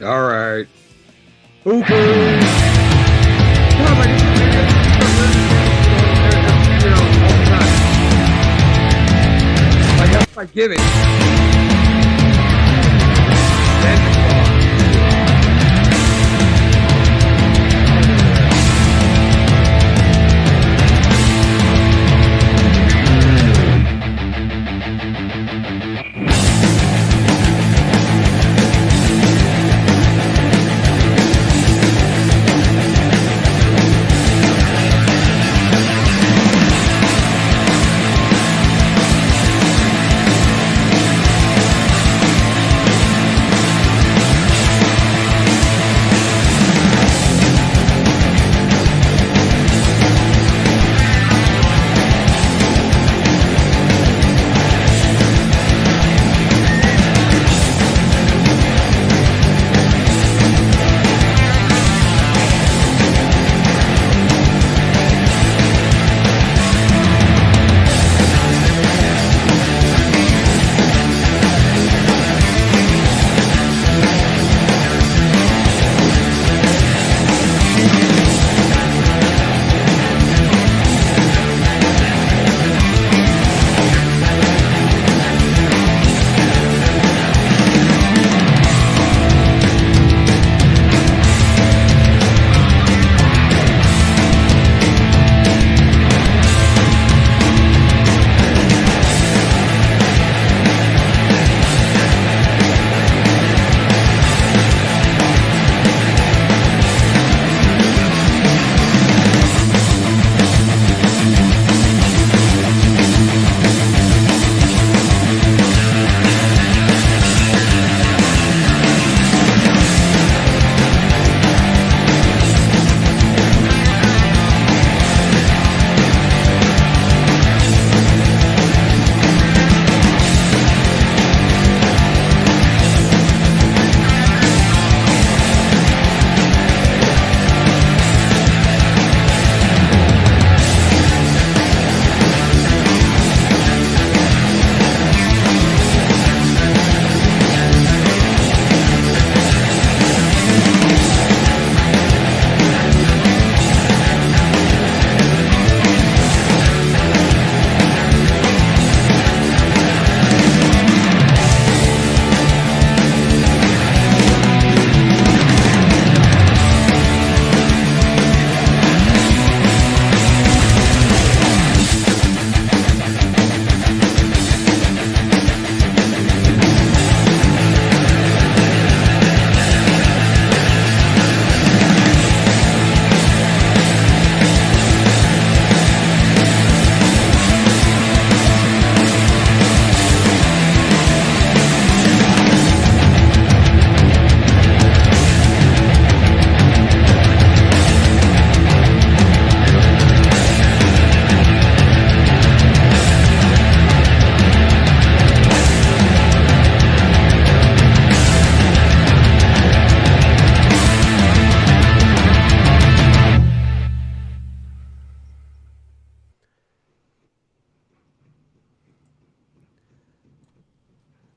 All right. Okay. I give it.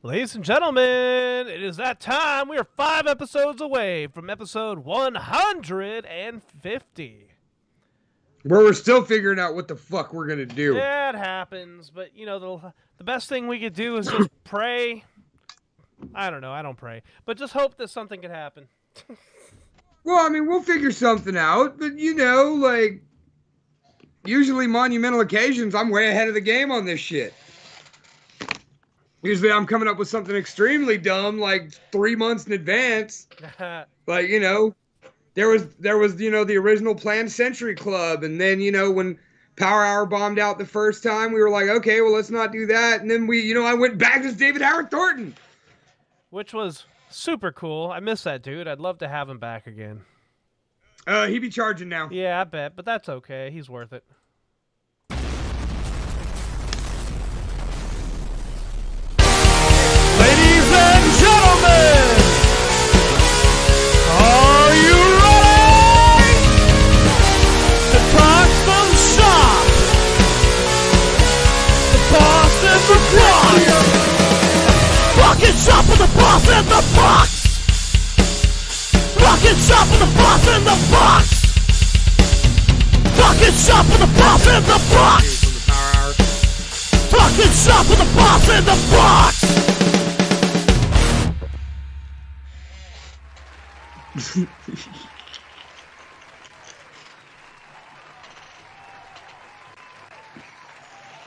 Ladies and gentlemen, it is that time. We are 5 episodes away from episode 150. Where we're still figuring out what the fuck we're gonna do. Yeah, it happens, but you know, the best thing we could do is just pray. I don't know, I don't pray, but just hope that something could happen. Well, I mean, we'll figure something out, but you know, like, usually monumental occasions, I'm way ahead of the game on this shit. Usually I'm coming up with something extremely dumb, like 3 months in advance. Like, you know, there was, you know, the original planned Century Club. And then, you know, when Power Hour bombed out the first time, we were like, okay, well, let's not do that. And then we, you know, I went back as David Howard Thornton. Which was super cool. I miss that dude. I'd love to have him back again. He'd be charging now. Yeah, I bet, but that's okay. He's worth it. Ladies and gentlemen, are you ready to cross the shop? The boss and the box. Fucking shop with the boss and the box. Talking shop with the boss in the box. Talking shop with the boss in the box. From the Power Hour. Talking shop with the boss in the box.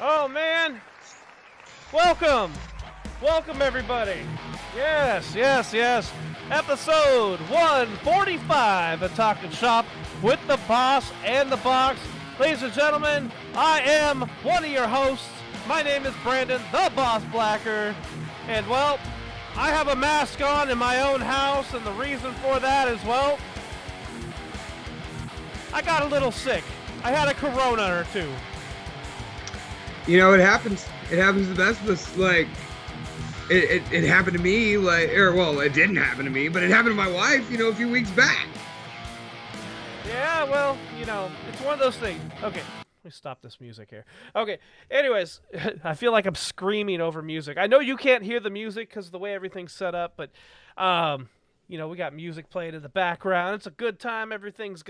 Oh man, welcome everybody. Yes, episode 145 of Talking Shop with the Boss and the Box. Ladies and gentlemen, I am one of your hosts. My name is Brandon, the Boss Blacker, and well, I have a mask on in my own house, and the reason for that is, well, I got a little sick. I had a corona or two. You know, it happens. It happens to the best of us. Like, it happened to me, it didn't happen to me, but it happened to my wife, a few weeks back. Yeah, well, it's one of those things. Okay, let me stop this music here. Okay, anyways, I feel like I'm screaming over music. I know you can't hear the music because of the way everything's set up, but, we got music playing in the background. It's a good time. Everything's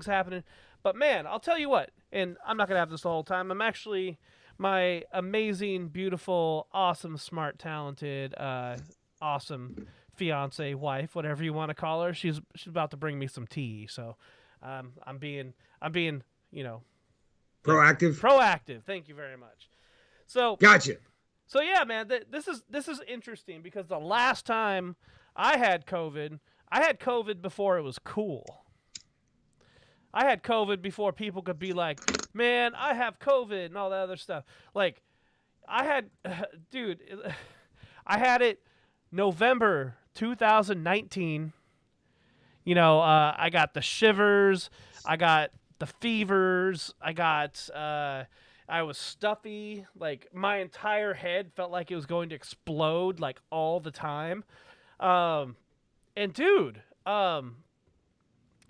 happening. But, man, I'll tell you what, and I'm not going to have this the whole time. I'm actually... my amazing, beautiful, awesome, smart, talented, awesome fiance, wife, whatever you want to call her. She's about to bring me some tea, so I'm being Proactive. Proactive. Thank you very much. So Gotcha. So yeah, man, this is interesting because the last time I had COVID before it was cool. I had COVID before people could be like, man, I have COVID and all that other stuff. Like, I had it November 2019. I got the shivers. I got the fevers. I was stuffy. Like, my entire head felt like it was going to explode, like, all the time. And, dude,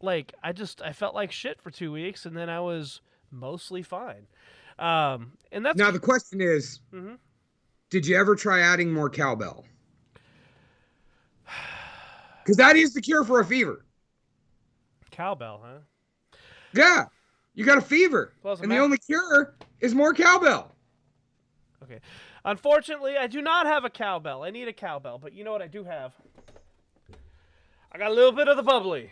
like, I felt like shit for 2 weeks, and then I was mostly fine. And that's Now the question is, did you ever try adding more cowbell? Because that is the cure for a fever. Cowbell, huh? Yeah, you got a fever, and the only cure is more cowbell. Okay. Unfortunately, I do not have a cowbell. I need a cowbell, but you know what I do have? I got a little bit of the bubbly.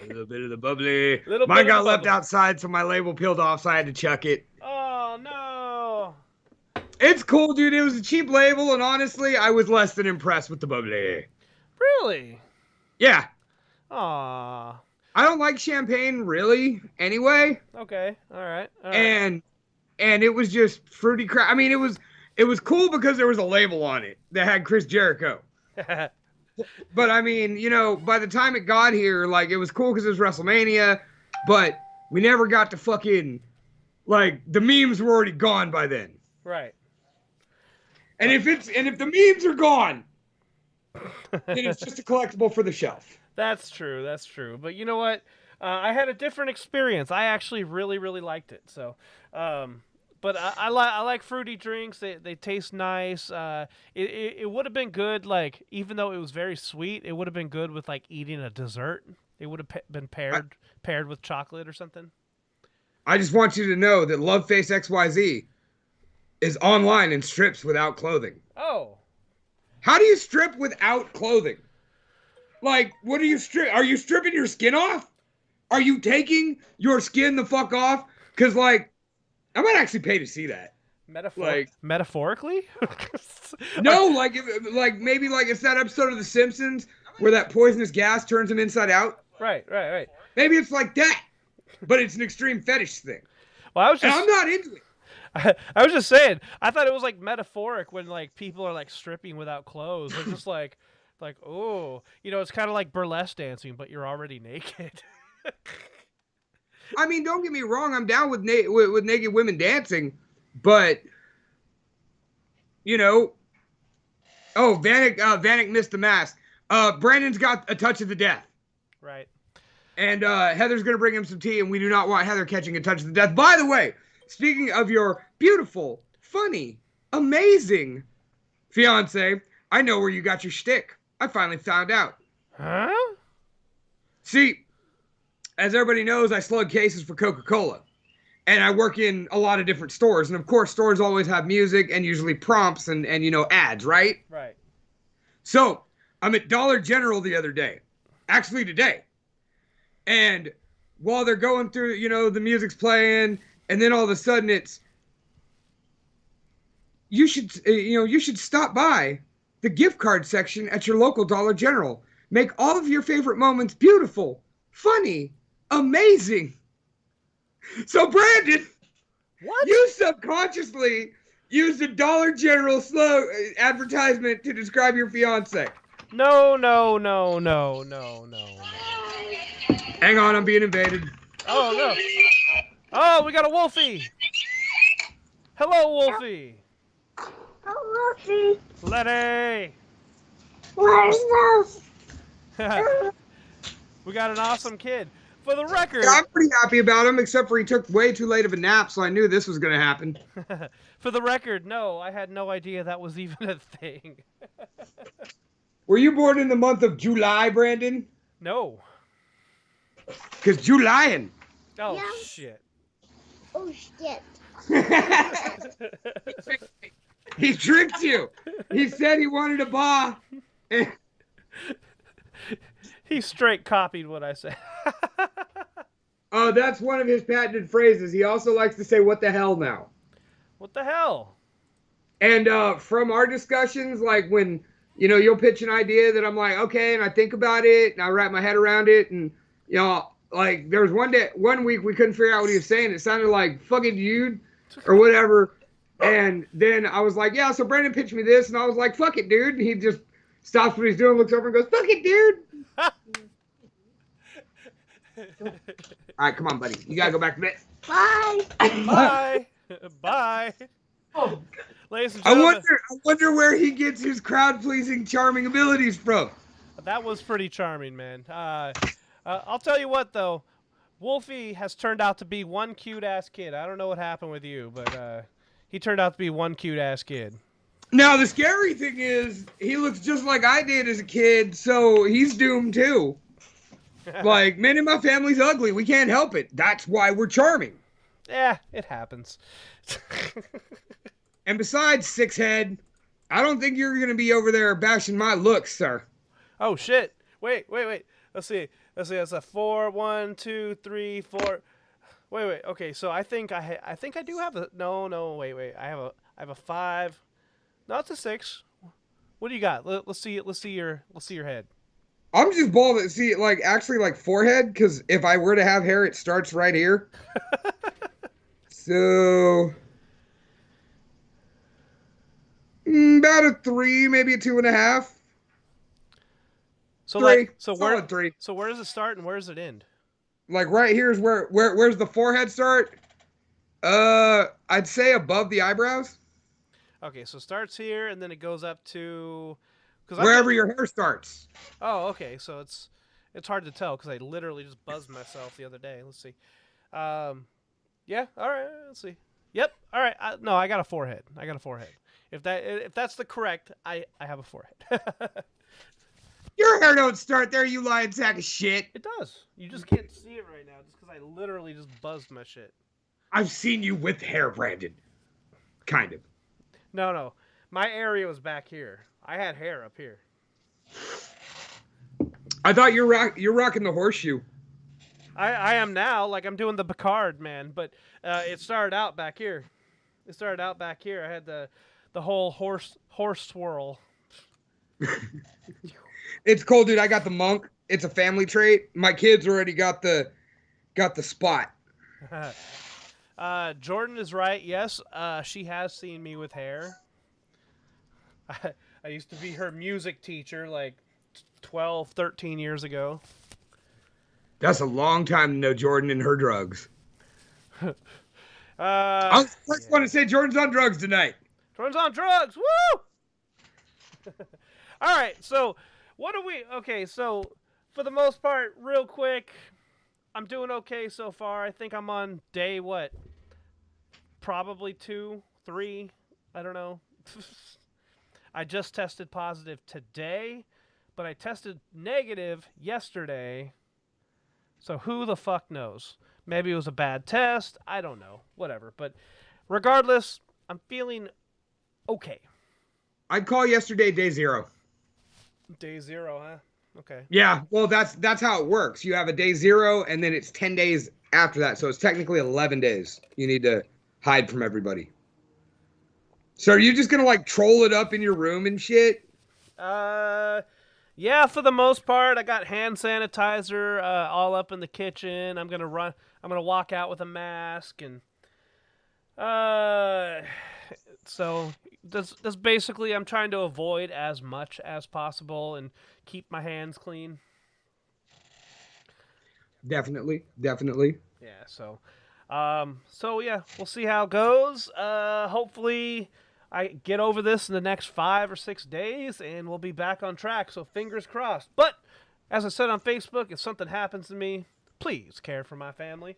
A little bit of the bubbly. Mine got left outside, so my label peeled off, so I had to chuck it. Oh, no. It's cool, dude. It was a cheap label, and honestly, I was less than impressed with the bubbly. Really? Yeah. Aw. I don't like champagne, really, anyway. Okay. All right. And it was just fruity crap. I mean, it was cool because there was a label on it that had Chris Jericho. But I mean, by the time it got here, like, it was cool because it was WrestleMania, but we never got to fucking, like, the memes were already gone by then. Right. And if the memes are gone, then it's just a collectible for the shelf. That's true. But you know what? I had a different experience. I actually really, really liked it. So, but I like fruity drinks. They taste nice. It would have been good, like, even though it was very sweet, it would have been good with, like, eating a dessert. It would have been paired with chocolate or something. I just want you to know that Loveface XYZ is online and strips without clothing. Oh. How do you strip without clothing? Like, what are you strip? Are you stripping your skin off? Are you taking your skin the fuck off? Because, like, I might actually pay to see that. Metaphorically? No, like maybe like it's that episode of The Simpsons where that poisonous gas turns him inside out. Right. Maybe it's like that, but it's an extreme fetish thing. Well, and I'm not into it. I was just saying. I thought it was like metaphoric when like people are like stripping without clothes. They're just like, oh, it's kind of like burlesque dancing, but you're already naked. I mean, don't get me wrong. I'm down with naked women dancing, but oh, Vanek missed the mask. Brandon's got a touch of the death. Right. And Heather's gonna bring him some tea, and we do not want Heather catching a touch of the death. By the way, speaking of your beautiful, funny, amazing fiance, I know where you got your shtick. I finally found out. Huh? See, as everybody knows, I slug cases for Coca-Cola. And I work in a lot of different stores. And of course, stores always have music and usually prompts and ads, right? Right. So I'm at Dollar General the other day, actually today. And while they're going through, the music's playing, and then all of a sudden it's, you should stop by the gift card section at your local Dollar General. Make all of your favorite moments beautiful, funny, amazing. So Brandon, What? you subconsciously used a Dollar General advertisement to describe your fiance. No. Hang on, I'm being invaded. Oh, no. Oh, we got a Wolfie. Hello, Wolfie. Oh, Wolfie. Letty. Where's those? We got an awesome kid. For the record. I'm pretty happy about him, except for he took way too late of a nap, so I knew this was going to happen. For the record, no, I had no idea that was even a thing. Were you born in the month of July, Brandon? No. Because Julian. Oh, Yeah. shit. Oh, shit. He tricked you. He said he wanted a bar. He straight copied what I said. Oh, that's one of his patented phrases. He also likes to say, "What the hell now?" What the hell? And from our discussions, like when, you'll pitch an idea that I'm like, okay, and I think about it, and I wrap my head around it, and, like there was one week we couldn't figure out what he was saying. It sounded like fucking dude or whatever. And then I was like, yeah, so Brandon pitched me this, and I was like, fuck it, dude. And he just stops what he's doing, looks over and goes, fuck it, dude. All right, come on, buddy. You gotta go back to bed. Bye. Bye. Bye. Oh, Ladies and I gentlemen. wonder where he gets his crowd-pleasing, charming abilities from. That was pretty charming, man. I'll tell you what, though. Wolfie has turned out to be one cute-ass kid. I don't know what happened with you, but he turned out to be one cute-ass kid. Now, the scary thing is, he looks just like I did as a kid, so he's doomed, too. Like, man, and my family's ugly. We can't help it. That's why we're charming. Yeah, it happens. And besides, Sixhead, I don't think you're going to be over there bashing my looks, sir. Oh, shit. Wait. Let's see. That's a 4, 1, 2, 3, 4. Wait. Okay, so I think I do have a no. Wait. I have a 5. No, it's a 6. What do you got? Let's see your head. I'm just bald. See, actually, forehead, because if I were to have hair, it starts right here. So, about a 3, maybe a 2.5. So 3. Solid 3. So where does it start and where does it end? Like right here is where's the forehead start? I'd say above the eyebrows. Okay, so it starts here and then it goes up to Wherever your hair starts. Oh, okay. So it's hard to tell because I literally just buzzed myself the other day. Let's see. Yeah. All right. Let's see. Yep. All right. No, I got a forehead. If that's the correct, I have a forehead. Your hair don't start there, you lying sack of shit. It does. You just can't see it right now, just because I literally just buzzed my shit. I've seen you with hair, Brandon. Kind of. No. My area was back here. I had hair up here. I thought you're rocking the horseshoe. I am now, like I'm doing the Picard, man. But it started out back here. I had the whole horse swirl. It's cool, dude. I got the monk. It's a family trait. My kids already got the spot. Jordan is right. Yes, she has seen me with hair. I used to be her music teacher like 12, 13 years ago. That's a long time to know Jordan and her drugs. I was the first one to say Jordan's on drugs tonight. Jordan's on drugs. Woo! All right, so what do we... Okay, so for the most part, real quick, I'm doing okay so far. I think I'm on day, what? Probably 2, 3. I don't know. I just tested positive today, but I tested negative yesterday. So who the fuck knows? Maybe it was a bad test. I don't know. Whatever. But regardless, I'm feeling okay. I'd call yesterday day 0. Day 0, huh? Okay. Yeah, well, that's how it works. You have a day 0, and then it's 10 days after that. So it's technically 11 days. You need to hide from everybody. So are you just going to, like, troll it up in your room and shit? Yeah, for the most part. I got hand sanitizer all up in the kitchen. I'm going to walk out with a mask. And so that's basically, I'm trying to avoid as much as possible and keep my hands clean. Definitely. Yeah, so yeah, we'll see how it goes. Hopefully I get over this in the next 5 or 6 days and we'll be back on track. So fingers crossed. But as I said on Facebook, if something happens to me, please care for my family.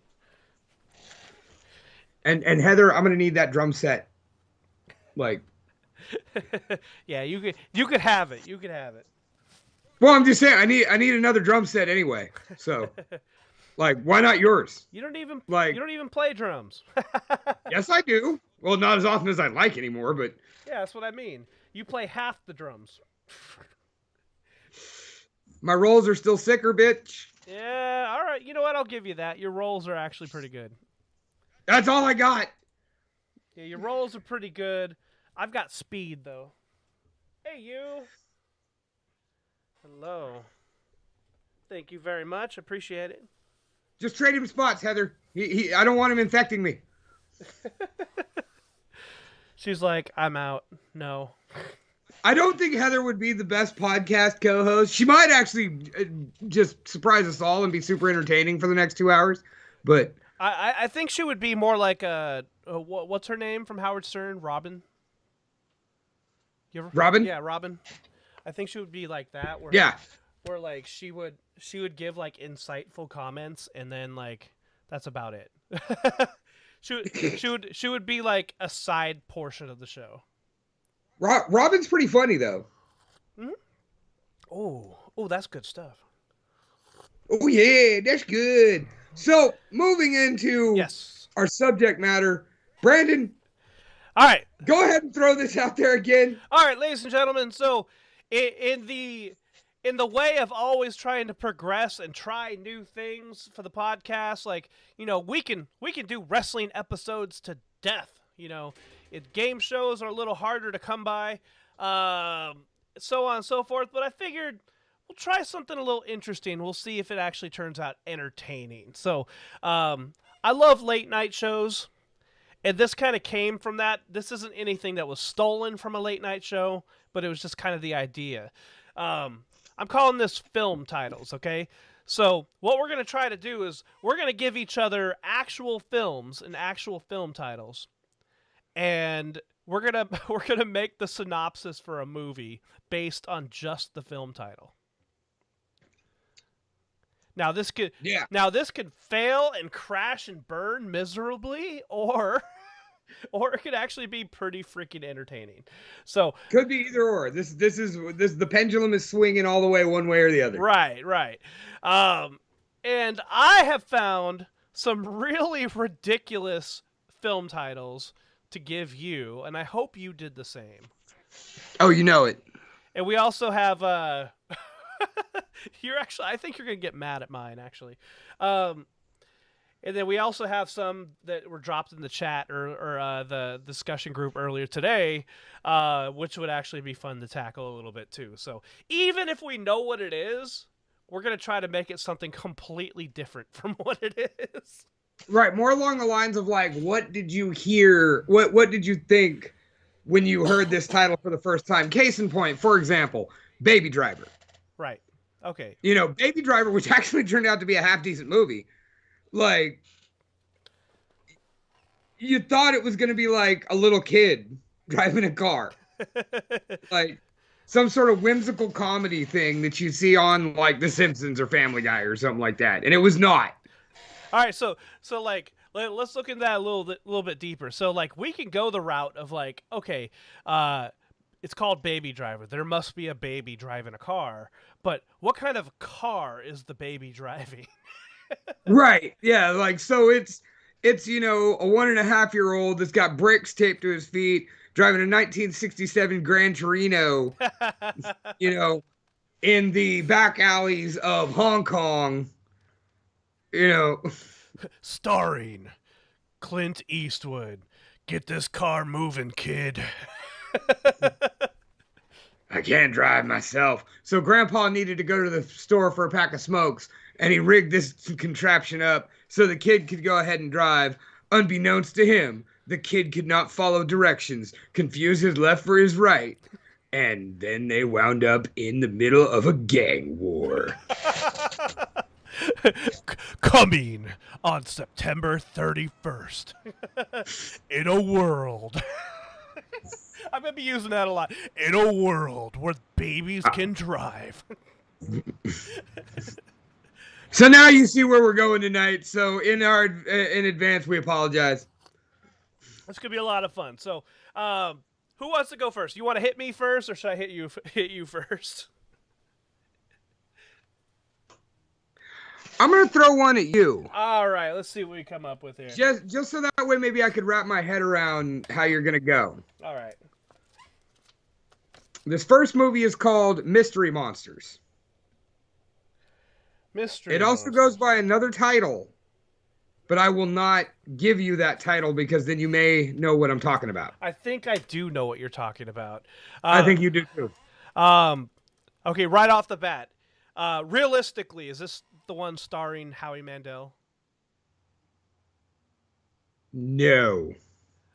And Heather, I'm going to need that drum set. Like, yeah, you could have it. You could have it. well, I'm just saying I need another drum set anyway. So, like, why not yours? You don't even play drums. Yes, I do. Well, not as often as I'd like anymore, but yeah, that's what I mean. You play half the drums. my rolls are still sicker, bitch. Yeah, all right. You know what? I'll give you that. Your rolls are actually pretty good. That's all I got. Yeah, your rolls are pretty good. I've got speed, though. Hey, you. Hello. Thank you very much. Appreciate it. Just trade him spots, Heather. I don't want him infecting me. She's like, I'm out. No. I don't think Heather would be the best podcast co-host. She might actually just surprise us all and be super entertaining for the next 2 hours. But I think she would be more like what's her name from Howard Stern? Robin? You ever? Robin? Yeah, Robin. I think she would be like that. Where like she would give like insightful comments and then like that's about it. she would be like a side portion of the show. Robin's pretty funny though. Mm-hmm. Oh, that's good stuff. Oh yeah, that's good. So moving into our subject matter, Brandon. All right, go ahead and throw this out there again. All right, ladies and gentlemen. So in the way of always trying to progress and try new things for the podcast, like, you know, we can do wrestling episodes to death. You know, game shows are a little harder to come by, so on and so forth. But I figured we'll try something a little interesting. We'll see if it actually turns out entertaining. So I love late night shows, and this kind of came from that. This isn't anything that was stolen from a late night show, but it was just kind of the idea. I'm calling this film titles, okay? So what we're going to try to do is we're going to give each other actual films and actual film titles, and we're gonna make the synopsis for a movie based on just the film title. Now this could fail and crash and burn miserably, or it could actually be pretty freaking entertaining. So could be either or. This the pendulum is swinging all the way one way or the other. Right. And I have found some really ridiculous film titles to give you, and I hope you did the same. Oh, you know it. And we also have I think you're gonna get mad at mine actually. And then we also have some that were dropped in the chat or the discussion group earlier today, which would actually be fun to tackle a little bit too. So even if we know what it is, we're gonna try to make it something completely different from what it is. Right, more along the lines of like, what did you hear? What did you think when you heard this title for the first time? Case in point, for example, Baby Driver. Right. Okay. You know, Baby Driver, which actually turned out to be a half decent movie. Like, you thought it was going to be like a little kid driving a car. Like some sort of whimsical comedy thing that you see on like The Simpsons or Family Guy or something like that. And it was not. All right, so like let's look into that a little bit deeper. So like we can go the route of like, okay, it's called Baby Driver. There must be a baby driving a car. But what kind of car is the baby driving? Right. Yeah. Like, so it's, a 1.5-year-old that's got bricks taped to his feet, driving a 1967 Gran Torino, in the back alleys of Hong Kong, Starring Clint Eastwood. Get this car moving, kid. I can't drive myself. So Grandpa needed to go to the store for a pack of smokes, and he rigged this contraption up so the kid could go ahead and drive. Unbeknownst to him, the kid could not follow directions, confuse his left for his right, and then they wound up in the middle of a gang war. Coming on September 31st. In a world. I'm going to be using that a lot. In a world where babies can drive. So now you see where we're going tonight. So in advance, we apologize. It's going to be a lot of fun. So, who wants to go first? You want to hit me first, or should I hit you first? I'm gonna throw one at you. All right, let's see what we come up with here. Just so that way, maybe I could wrap my head around how you're gonna go. All right. This first movie is called Mystery Monsters. It also goes by another title, but I will not give you that title because then you may know what I'm talking about. I think I do know what you're talking about. I think you do too. Okay, right off the bat, realistically, is this the one starring Howie Mandel? No.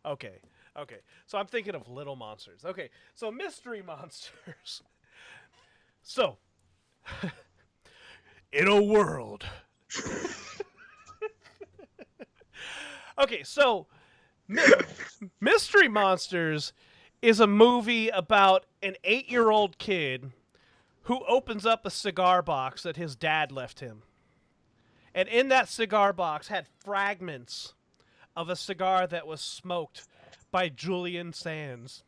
Okay. So I'm thinking of Little Monsters. Okay, so Mystery Monsters. So, in a world. Okay, so Mystery Monsters is a movie about an 8-year-old kid who opens up a cigar box that his dad left him. And in that cigar box had fragments of a cigar that was smoked by Julian Sands.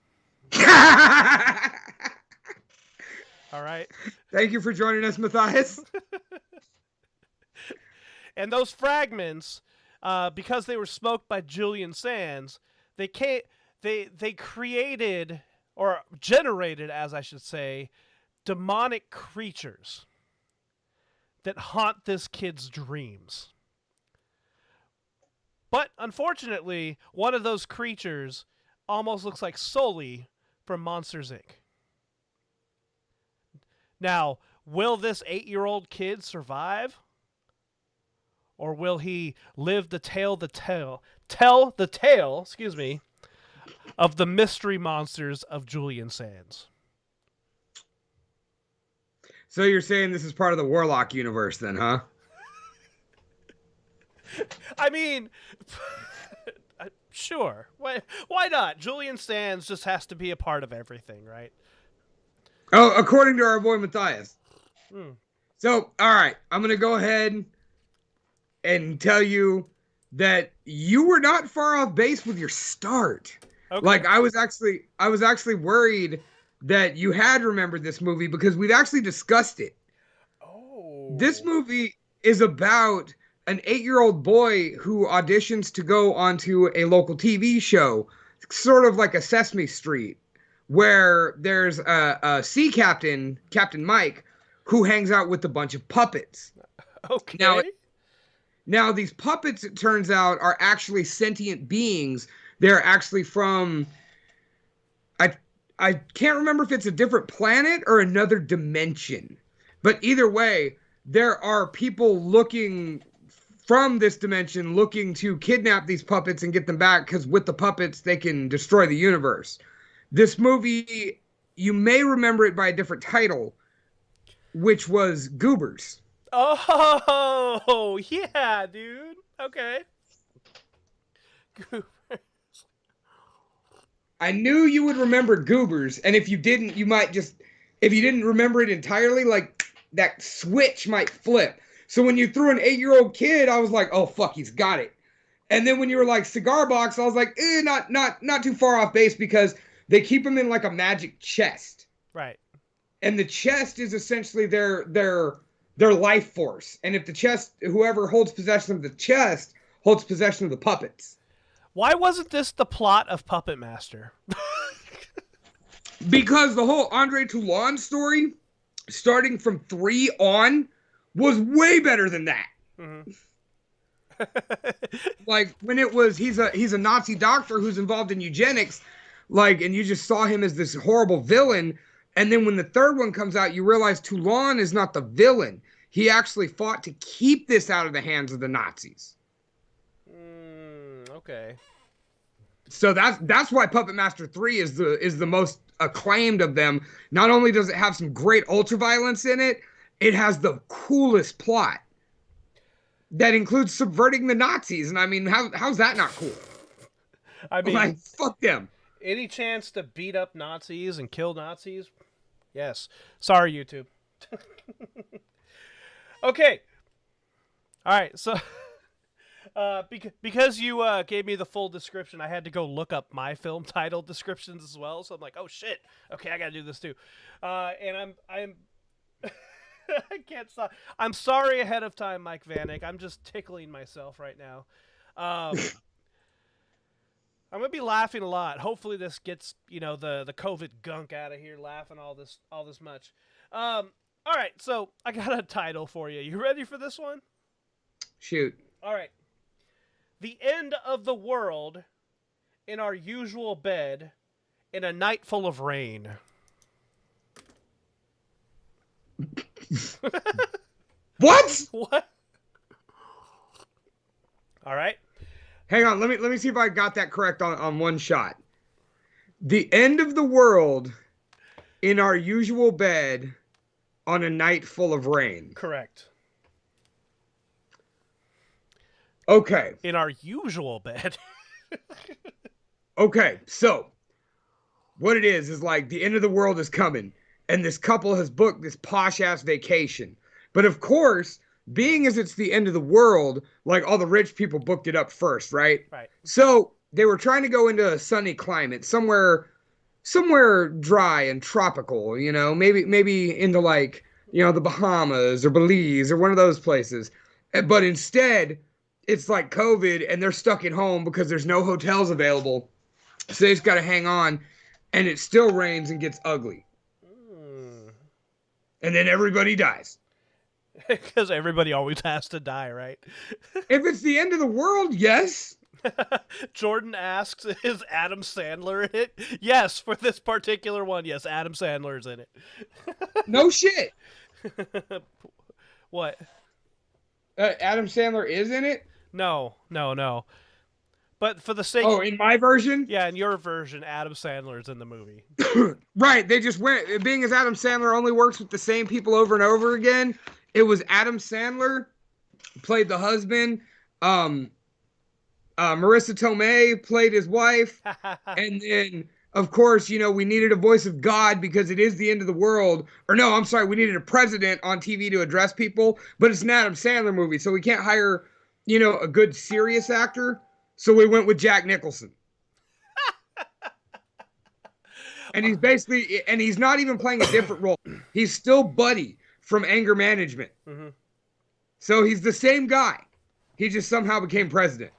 All right. Thank you for joining us, Matthias. And those fragments, because they were smoked by Julian Sands, they created, or generated, as I should say, demonic creatures that haunt this kid's dreams. But unfortunately, one of those creatures almost looks like Sully from Monsters, Inc. Now, will this 8-year-old kid survive? Or will he live to tell the tale, of the mystery monsters of Julian Sands? So you're saying this is part of the Warlock universe then, huh? I mean, sure. Why not? Julian Sands just has to be a part of everything, right? Oh, according to our boy Matthias. So, all right, I'm going to go ahead and tell you that you were not far off base with your start. Okay. Like, I was actually worried that you had remembered this movie because we've actually discussed it. Oh. This movie is about an 8-year-old boy who auditions to go onto a local TV show, sort of like a Sesame Street, where there's a sea captain, Captain Mike, who hangs out with a bunch of puppets. Okay. Now these puppets, it turns out, are actually sentient beings. They're actually from, I can't remember if it's a different planet or another dimension. But either way, there are people looking from this dimension looking to kidnap these puppets and get them back, because with the puppets, they can destroy the universe. This movie, you may remember it by a different title, which was Goobers. Oh, yeah, dude. Okay. Goobers. I knew you would remember Goobers, and if you didn't, you might just, if you didn't remember it entirely, like, that switch might flip. So when you threw an 8-year-old kid, I was like, oh, fuck, he's got it. And then when you were like, cigar box, I was like, not too far off base, because they keep them in like a magic chest. Right. And the chest is essentially their life force. And if the chest, whoever holds possession of the chest holds possession of the puppets. Why wasn't this the plot of Puppet Master? Because the whole Andre Toulon story, starting from 3 on, was way better than that. Mm-hmm. Like when it was he's a Nazi doctor who's involved in eugenics, like, and you just saw him as this horrible villain. And then when the third one comes out, you realize Toulon is not the villain. He actually fought to keep this out of the hands of the Nazis. Okay. So that's why Puppet Master 3 is the most acclaimed of them. Not only does it have some great ultraviolence in it, it has the coolest plot that includes subverting the Nazis. And I mean, how's that not cool? I mean, like, fuck them. Any chance to beat up Nazis and kill Nazis? Yes. Sorry, YouTube. Okay. All right. So, because you gave me the full description, I had to go look up my film title descriptions as well. So I'm like, oh shit. Okay, I gotta do this too. And I'm I can't stop. I'm sorry ahead of time, Mike Vanek. I'm just tickling myself right now. I'm gonna be laughing a lot. Hopefully, this gets the COVID gunk out of here, laughing all this much. All right, so I got a title for you. You ready for this one? Shoot. All right. The end of the world in our usual bed in a night full of rain. What? What? All right. Hang on, let me see if I got that correct on one shot. The end of the world in our usual bed on a night full of rain. Correct. Okay. In our usual bed. Okay, so what it is like the end of the world is coming, and this couple has booked this posh-ass vacation. But of course, being as it's the end of the world, like all the rich people booked it up first, right? Right. So they were trying to go into a sunny climate, somewhere dry and tropical, maybe into like, the Bahamas or Belize or one of those places. But instead, it's like COVID and they're stuck at home because there's no hotels available. So they just got to hang on, and it still rains and gets ugly. And then everybody dies. Because everybody always has to die, right? If it's the end of the world, yes. Jordan asks, is Adam Sandler in it? Yes, for this particular one, yes, Adam Sandler's in it. No shit. What? Adam Sandler is in it? No. But for the sake... Oh, in my version? Yeah, in your version, Adam Sandler's in the movie. Right, they just went... Being as Adam Sandler only works with the same people over and over again, it was Adam Sandler played the husband. Marissa Tomei played his wife. And then, of course, we needed a voice of God because it is the end of the world. Or no, I'm sorry, we needed a president on TV to address people. But it's an Adam Sandler movie, so we can't hire, a good serious actor. So we went with Jack Nicholson. And he's not even playing a different role. He's still Buddy from Anger Management. Mm-hmm. So he's the same guy. He just somehow became president.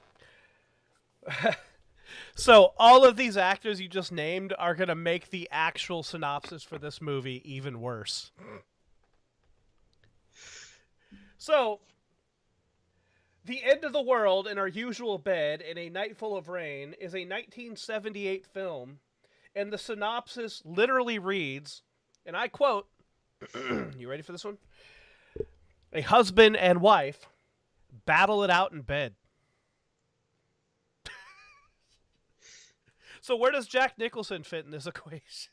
So all of these actors you just named are going to make the actual synopsis for this movie even worse. So, the end of the world in our usual bed in a night full of rain is a 1978 film, and the synopsis literally reads, and I quote, you ready for this one? A husband and wife battle it out in bed. So where does Jack Nicholson fit in this equation?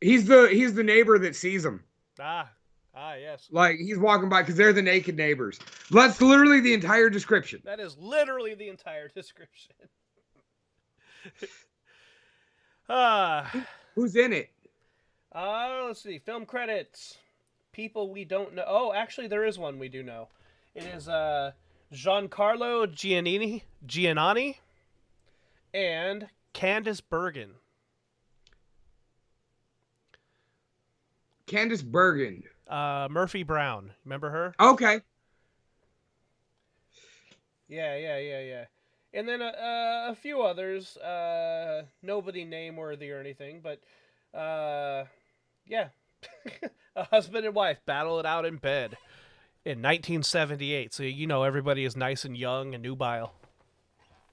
He's the neighbor that sees him. Ah, yes. Like, he's walking by because they're the naked neighbors. That's literally the entire description. That is literally the entire description. Who's in it? Let's see. Film credits. People we don't know. Oh, actually, there is one we do know. It is Giancarlo Giannini, and Candice Bergen. Candice Bergen. Murphy Brown. Remember her? Okay. Yeah. And then a few others. Nobody name-worthy or anything, but yeah. A husband and wife battle it out in bed in 1978. So you know everybody is nice and young and nubile.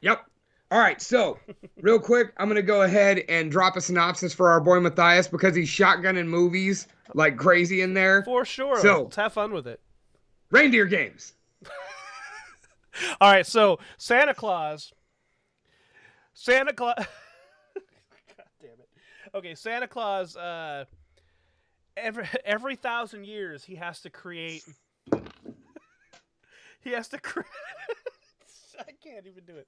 Yep. All right, so real quick, I'm going to go ahead and drop a synopsis for our boy Matthias because he's shotgunning movies like crazy in there. For sure. So, let's have fun with it. Reindeer games. All right, so Santa Claus. God damn it. Okay, Santa Claus, every 1,000 years he has to create I can't even do it.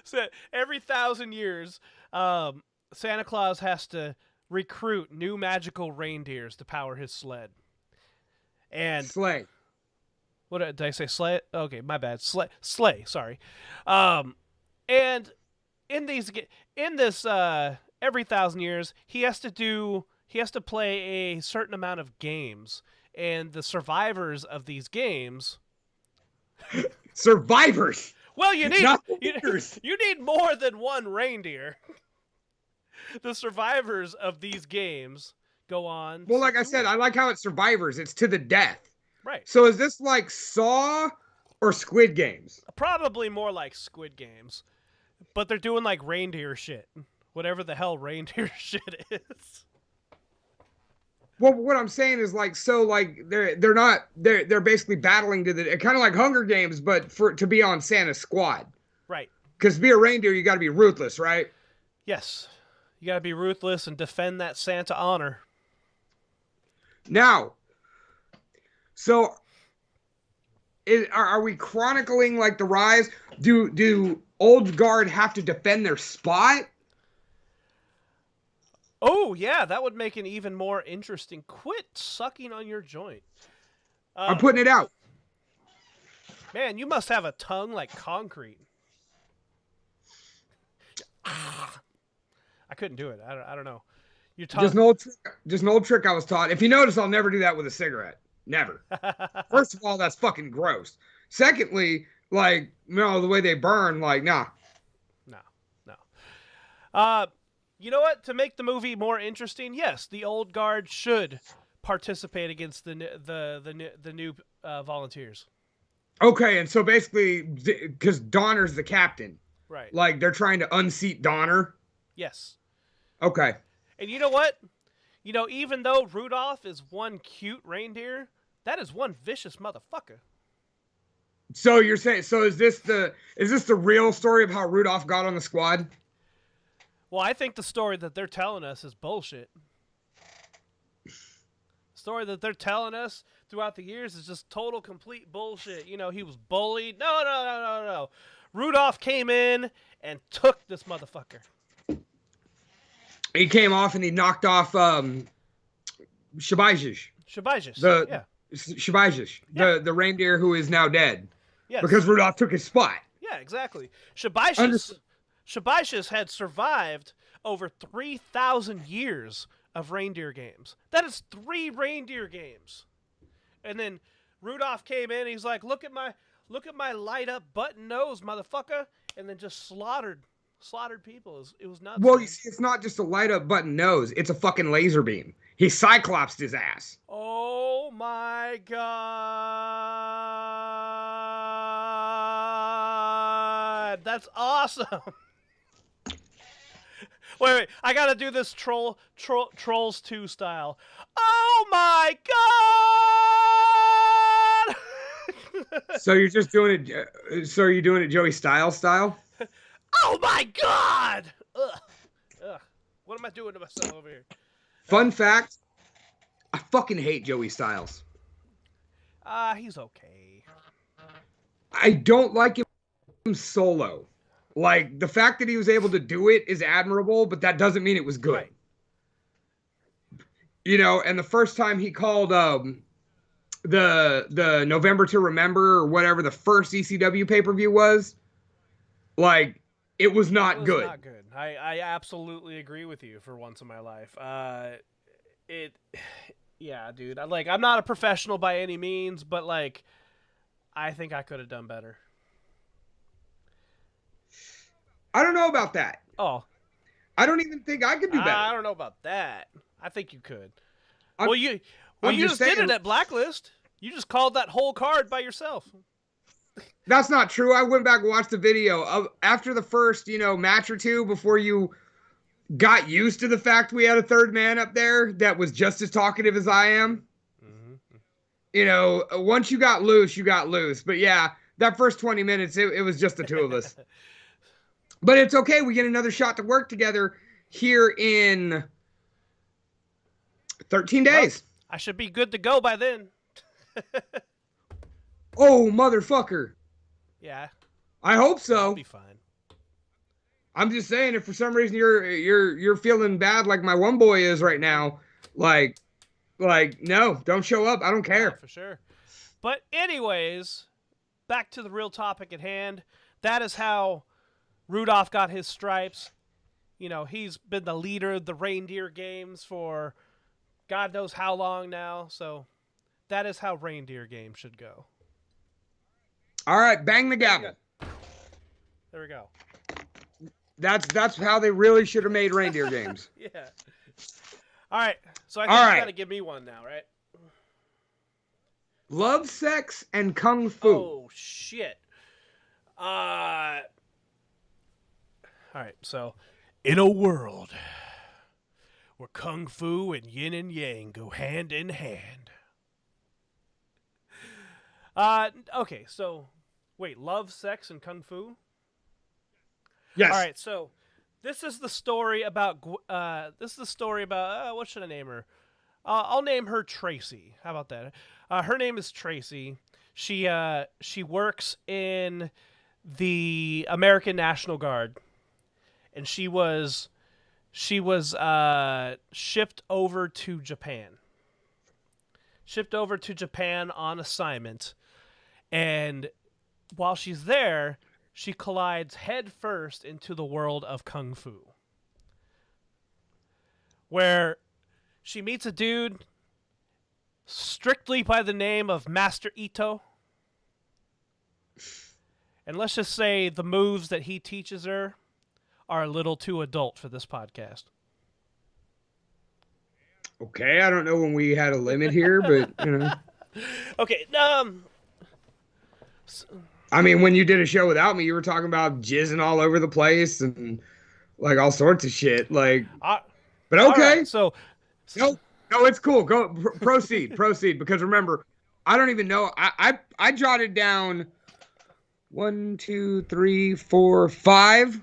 So every 1,000 years, Santa Claus has to recruit new magical reindeers to power his sled. And Sleigh. what did I say? Sleigh? Okay, my bad. Sleigh. Sorry. And in this every 1,000 years, he has to play a certain amount of games, and the survivors of these games. Survivors. Well, you need more than one reindeer. The survivors of these games go on. Well, like I said, I like how it's survivors. It's to the death. Right. So is this like Saw or Squid Games? Probably more like Squid Games, but they're doing like reindeer shit, whatever the hell reindeer shit is. Well, what I'm saying is like, so like they're basically battling to the kind of like Hunger Games, but to be on Santa's squad. Right. Because to be a reindeer, you got to be ruthless, right? Yes. You got to be ruthless and defend that Santa honor. Now, so are we chronicling like the rise? Do Old Guard have to defend their spot? Oh, yeah, that would make it even more interesting. Quit sucking on your joint. I'm putting it out. Man, you must have a tongue like concrete. I couldn't do it. I don't know. Your tongue... Just an old trick I was taught. If you notice, I'll never do that with a cigarette. Never. First of all, that's fucking gross. Secondly, like, the way they burn, like, nah. No. You know what? To make the movie more interesting, yes, the Old Guard should participate against the new volunteers. Okay, and so basically, because Donner's the captain, right? Like they're trying to unseat Donner. Yes. Okay. And you know what? Even though Rudolph is one cute reindeer, that is one vicious motherfucker. So you're saying, is this the real story of how Rudolph got on the squad? Well, I think the story that they're telling us is bullshit. The story that they're telling us throughout the years is just total, complete bullshit. He was bullied. No. Rudolph came in and took this motherfucker. He came off and he knocked off Shabajis. Yeah. Shabajis, yeah. the reindeer who is now dead. Yes. Because Rudolph took his spot. Yeah, exactly. Shabajis had survived over 3,000 years of reindeer games. That is 3 reindeer games. And then Rudolph came in. He's like, "Look at my light up button nose, motherfucker!" And then just slaughtered people. It was nuts. Well, you see, it's not just a light up button nose. It's a fucking laser beam. He cyclopsed his ass. Oh my god, that's awesome. Wait, I gotta do this Trolls 2 style. Oh my god! So you're just doing it. So are you doing it Joey Styles style? Oh my god! Ugh. What am I doing to myself over here? Fun fact: I fucking hate Joey Styles. He's okay. I don't like him solo. Like, the fact that he was able to do it is admirable, but that doesn't mean it was good. Right. And the first time he called the November to Remember or whatever the first ECW pay-per-view was, like, it was not It was good. not good. I absolutely agree with you for once in my life. Yeah, dude. I'm not a professional by any means, but like, I think I could have done better. I don't know about that. Oh, I don't even think I could do better. I don't know about that. I think you could. I'm You just just did saying- it at Blacklist. You just called that whole card by yourself. That's not true. I went back and watched the video of after the first, match or two before you got used to the fact we had a third man up there that was just as talkative as I am. Mm-hmm. Once you got loose, you got loose. But yeah, that first 20 minutes, it was just the two of us. But it's okay. We get another shot to work together here in 13 days. Well, I should be good to go by then. Oh, motherfucker. Yeah. I hope so. I'll be fine. I'm just saying, if for some reason you're feeling bad like my one boy is right now, like no, don't show up. I don't care. Yeah, for sure. But anyways, back to the real topic at hand. That is how Rudolph got his stripes. He's been the leader of the reindeer games for God knows how long now. So that is how reindeer games should go. All right, bang the gavel. There we go. That's how they really should have made reindeer games. Yeah. All right. So I think you got to give me one now, right? Love, sex, and kung fu. Oh shit. All right. So, in a world where kung fu and yin and yang go hand in hand. Okay. So, wait. Love, sex, and kung fu. Yes. All right, so this is the story about what should I name her? I'll name her Tracy. How about that? Her name is Tracy. She works in the American National Guard, and she was shipped over to Japan. Shipped over to Japan on assignment, and while she's there, she collides head first into the world of kung fu, where she meets a dude strictly by the name of Master Ito. And let's just say the moves that he teaches her are a little too adult for this podcast. Okay, I don't know when we had a limit here, but Okay, I mean, when you did a show without me, you were talking about jizzing all over the place and like all sorts of shit. Like, but okay. Right, so no, it's cool. Go proceed, because remember, I don't even know. I jotted down 1, 2, 3, 4, 5,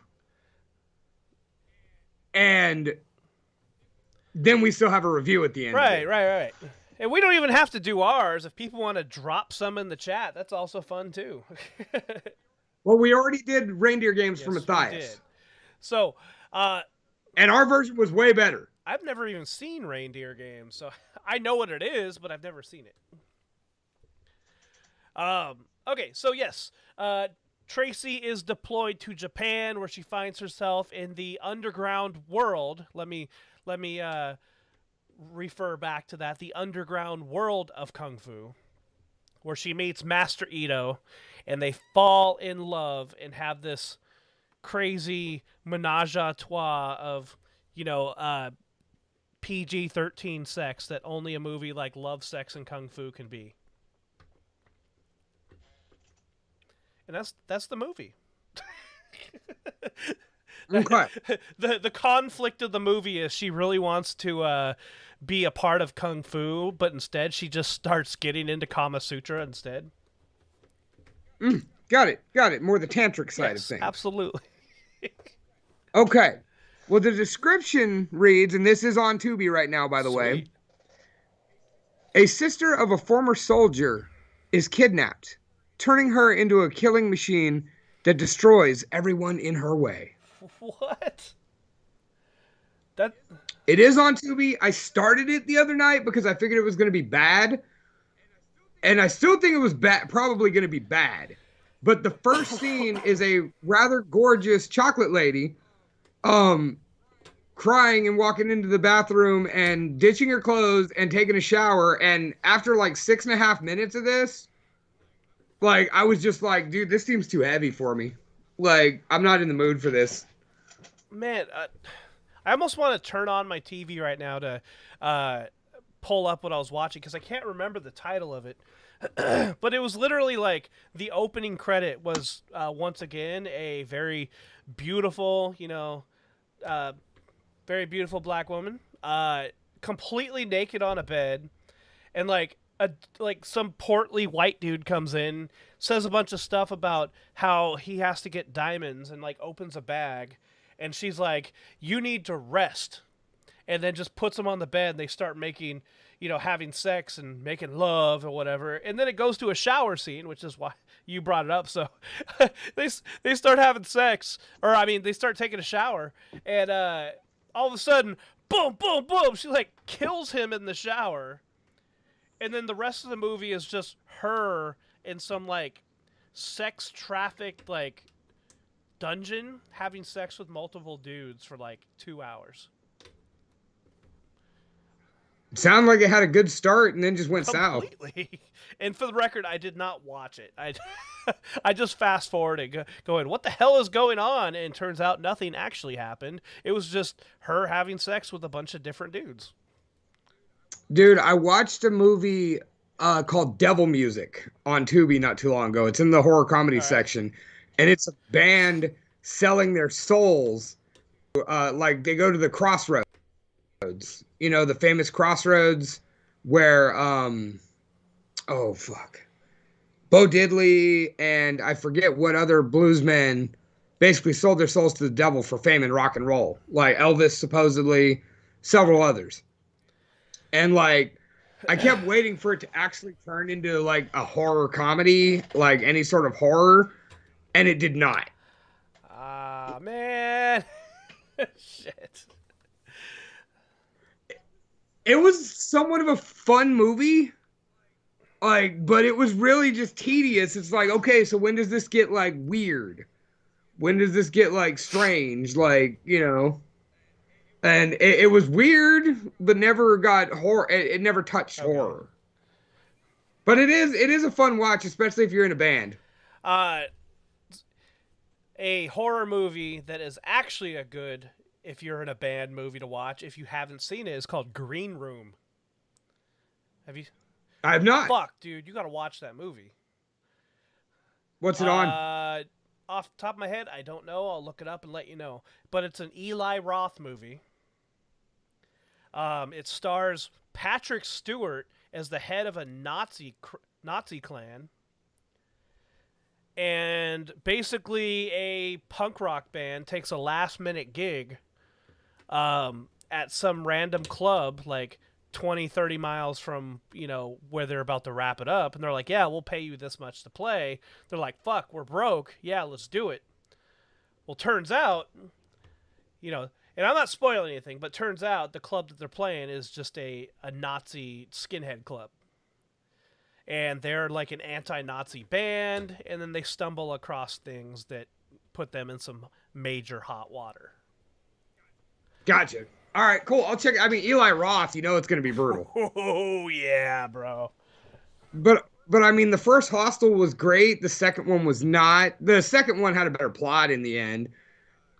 and then we still have a review at the end. Right. And we don't even have to do ours. If people want to drop some in the chat, that's also fun too. Well, we already did reindeer games Yes, for we Matthias. did. So, and our version was way better. I've never even seen reindeer games, so I know what it is, but I've never seen it. Okay, so yes, Tracy is deployed to Japan, where she finds herself in the underground world. Let me refer back to that, the underground world of kung fu, where she meets Master Ito, and they fall in love and have this crazy menage a trois of PG-13 sex that only a movie like Love, Sex, and Kung Fu can be. And that's the movie. Okay. The conflict of the movie is she really wants to be a part of Kung Fu, but instead she just starts getting into Kama Sutra instead. Got it. More the tantric side of things. Absolutely. Okay. Well, the description reads, and this is on Tubi right now, by the way. A sister of a former soldier is kidnapped, turning her into a killing machine that destroys everyone in her way. What? It is on Tubi. I started it the other night because I figured it was going to be bad. And I still think it was probably going to be bad. But the first scene is a rather gorgeous chocolate lady, um, crying and walking into the bathroom and ditching her clothes and taking a shower. And after like 6.5 minutes of this, like I was just like, dude, this seems too heavy for me. Like I'm not in the mood for this. Man, I almost want to turn on my TV right now to pull up what I was watching because I can't remember the title of it. But it was literally like the opening credit was once again a very beautiful, very beautiful black woman, completely naked on a bed, and like some portly white dude comes in, says a bunch of stuff about how he has to get diamonds, and like opens a bag, and she's like, "You need to rest," and then just puts him on the bed. And they start making, having sex and making love or whatever, and then it goes to a shower scene, which is why you brought it up. So they start having sex, or I mean, they start taking a shower, and all of a sudden, boom, boom, boom, she like kills him in the shower, and then the rest of the movie is just her in some like sex trafficked like dungeon having sex with multiple dudes for like 2 hours. Sound like it had a good start and then just went south. Completely. And for the record, I did not watch it. I just fast forwarded, going, what the hell is going on? And it turns out nothing actually happened. It was just her having sex with a bunch of different dudes. Dude, I watched a movie called Devil Music on Tubi not too long ago. It's in the horror comedy section, and it's a band selling their souls. Like they go to the crossroads, the famous crossroads where oh fuck, Bo Diddley and I forget what other bluesmen basically sold their souls to the devil for fame and rock and roll, like Elvis supposedly, several others. And like I kept waiting for it to actually turn into like a horror comedy, like any sort of horror, and it did not. Ah, man. Shit. It was somewhat of a fun movie, like, but it was really just tedious. It's like, okay, so when does this get like weird? When does this get like strange? Like, and it was weird, but never got horror. It never touched horror. But it is a fun watch, especially if you're in a band. A horror movie that is actually a good, if you're in a band, movie to watch, if you haven't seen it, is called Green Room. Have you? I have not. Fuck, dude, you gotta watch that movie. What's it on? Off the top of my head, I don't know. I'll look it up and let you know. But it's an Eli Roth movie. It stars Patrick Stewart as the head of a Nazi clan. And basically a punk rock band takes a last-minute gig at some random club, like 20, 30 miles from, where they're about to wrap it up. And they're like, yeah, we'll pay you this much to play. They're like, fuck, we're broke. Yeah, let's do it. Well, turns out, and I'm not spoiling anything, but turns out the club that they're playing is just a Nazi skinhead club. And they're like an anti-Nazi band, and then they stumble across things that put them in some major hot water. Gotcha. All right, cool. I'll check. I mean, Eli Roth, it's going to be brutal. Oh, yeah, bro. But I mean, the first Hostel was great. The second one was not. The second one had a better plot in the end.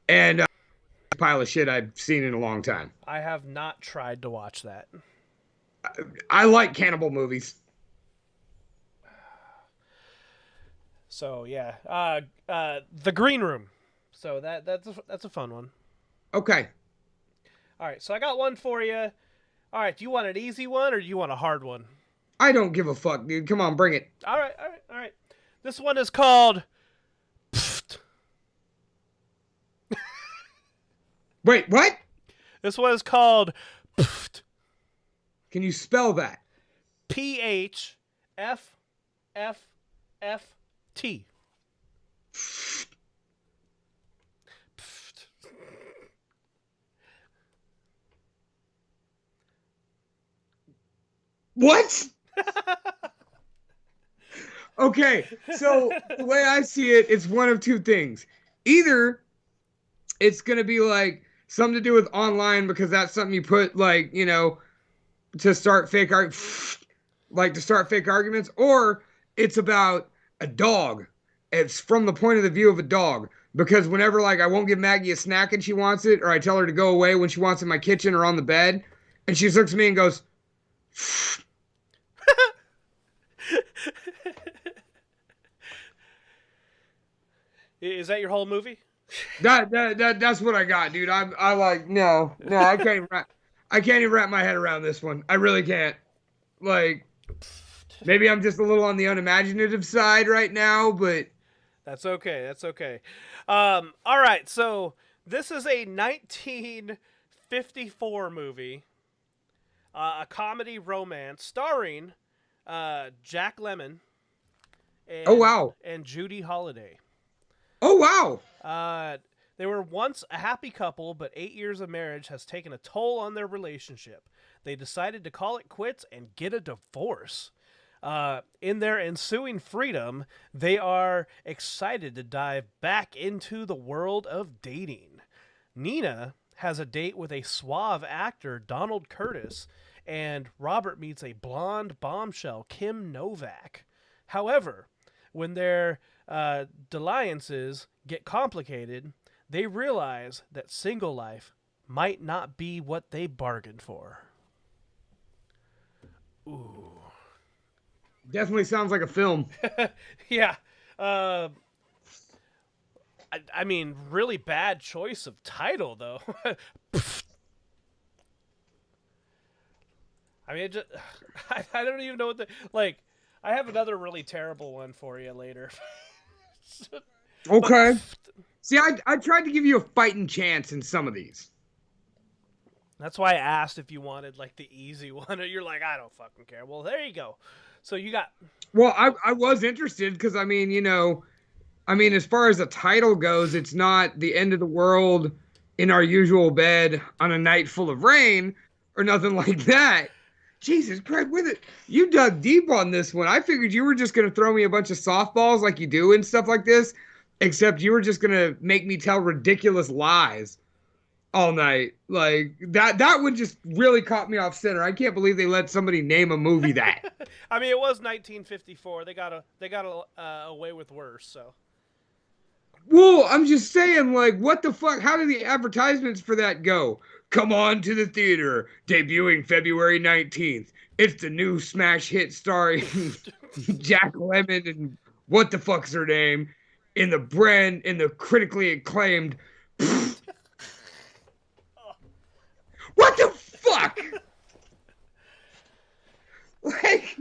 And a pile of shit I've seen in a long time. I have not tried to watch that. I like cannibal movies. So yeah, The Green Room. So that's a fun one. Okay. All right, so I got one for you. All right, do you want an easy one or do you want a hard one? I don't give a fuck, dude. Come on, bring it. All right. This one is called. Wait, what? This one is called. Can you spell that? PHFFFT. What? Okay, so the way I see it, it's one of two things. Either it's gonna be like something to do with online because that's something you put like, to start like to start fake arguments, or it's about a dog. It's from the point of the view of a dog. Because whenever like I won't give Maggie a snack and she wants it, or I tell her to go away when she wants it in my kitchen or on the bed, and she looks at me and goes, Is that your whole movie? that's what I got, dude. I like no, I can't even wrap my head around this one. I really can't. Like maybe I'm just a little on the unimaginative side right now, but That's okay. That's okay. All right. So this is a 1954 movie, a comedy romance starring Jack Lemmon and, oh wow. and Judy Holliday. Oh wow. They were once a happy couple, but 8 years of marriage has taken a toll on their relationship. They decided to call it quits and get a divorce. In their ensuing freedom, they are excited to dive back into the world of dating. Nina has a date with a suave actor, Donald Curtis, and Robert meets a blonde bombshell, Kim Novak. However, when their dalliances get complicated, they realize that single life might not be what they bargained for. Ooh. Definitely sounds like a film. Yeah. I mean, really bad choice of title, though. I mean, I don't even know what like, I have another really terrible one for you later. Okay. See, I tried to give you a fighting chance in some of these. That's why I asked if you wanted, like, the easy one. Or you're like, I don't fucking care. Well, there you go. So you got... Well, I was interested because, I mean, as far as the title goes, it's not the end of the world in our usual bed on a night full of rain or nothing like that. Jesus Christ, with it, you dug deep on this one. I figured you were just going to throw me a bunch of softballs like you do and stuff like this, except you were just going to make me tell ridiculous lies all night. Like, that one just really caught me off center. I can't believe they let somebody name a movie that. I mean, it was 1954. They got away with worse, so. Well, I'm just saying, like, what the fuck? How do the advertisements for that go? Come on to the theater, debuting February 19th. It's the new smash hit starring Jack Lemmon and what the fuck's her name in the critically acclaimed. What the fuck? Like,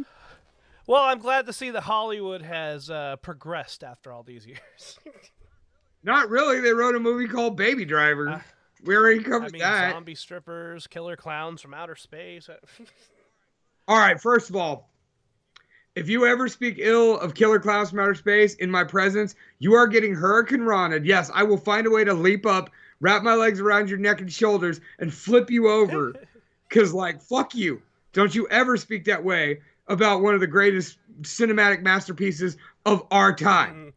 well, I'm glad to see that Hollywood has progressed after all these years. not really. They wrote a movie called Baby Driver. We already covered that. Zombie strippers, killer clowns from outer space. All right, first of all, if you ever speak ill of killer clowns from outer space in my presence, you are getting Hurricane Rana. Yes, I will find a way to leap up, wrap my legs around your neck and shoulders, and flip you over. Because, like, fuck you. Don't you ever speak that way about one of the greatest cinematic masterpieces of our time.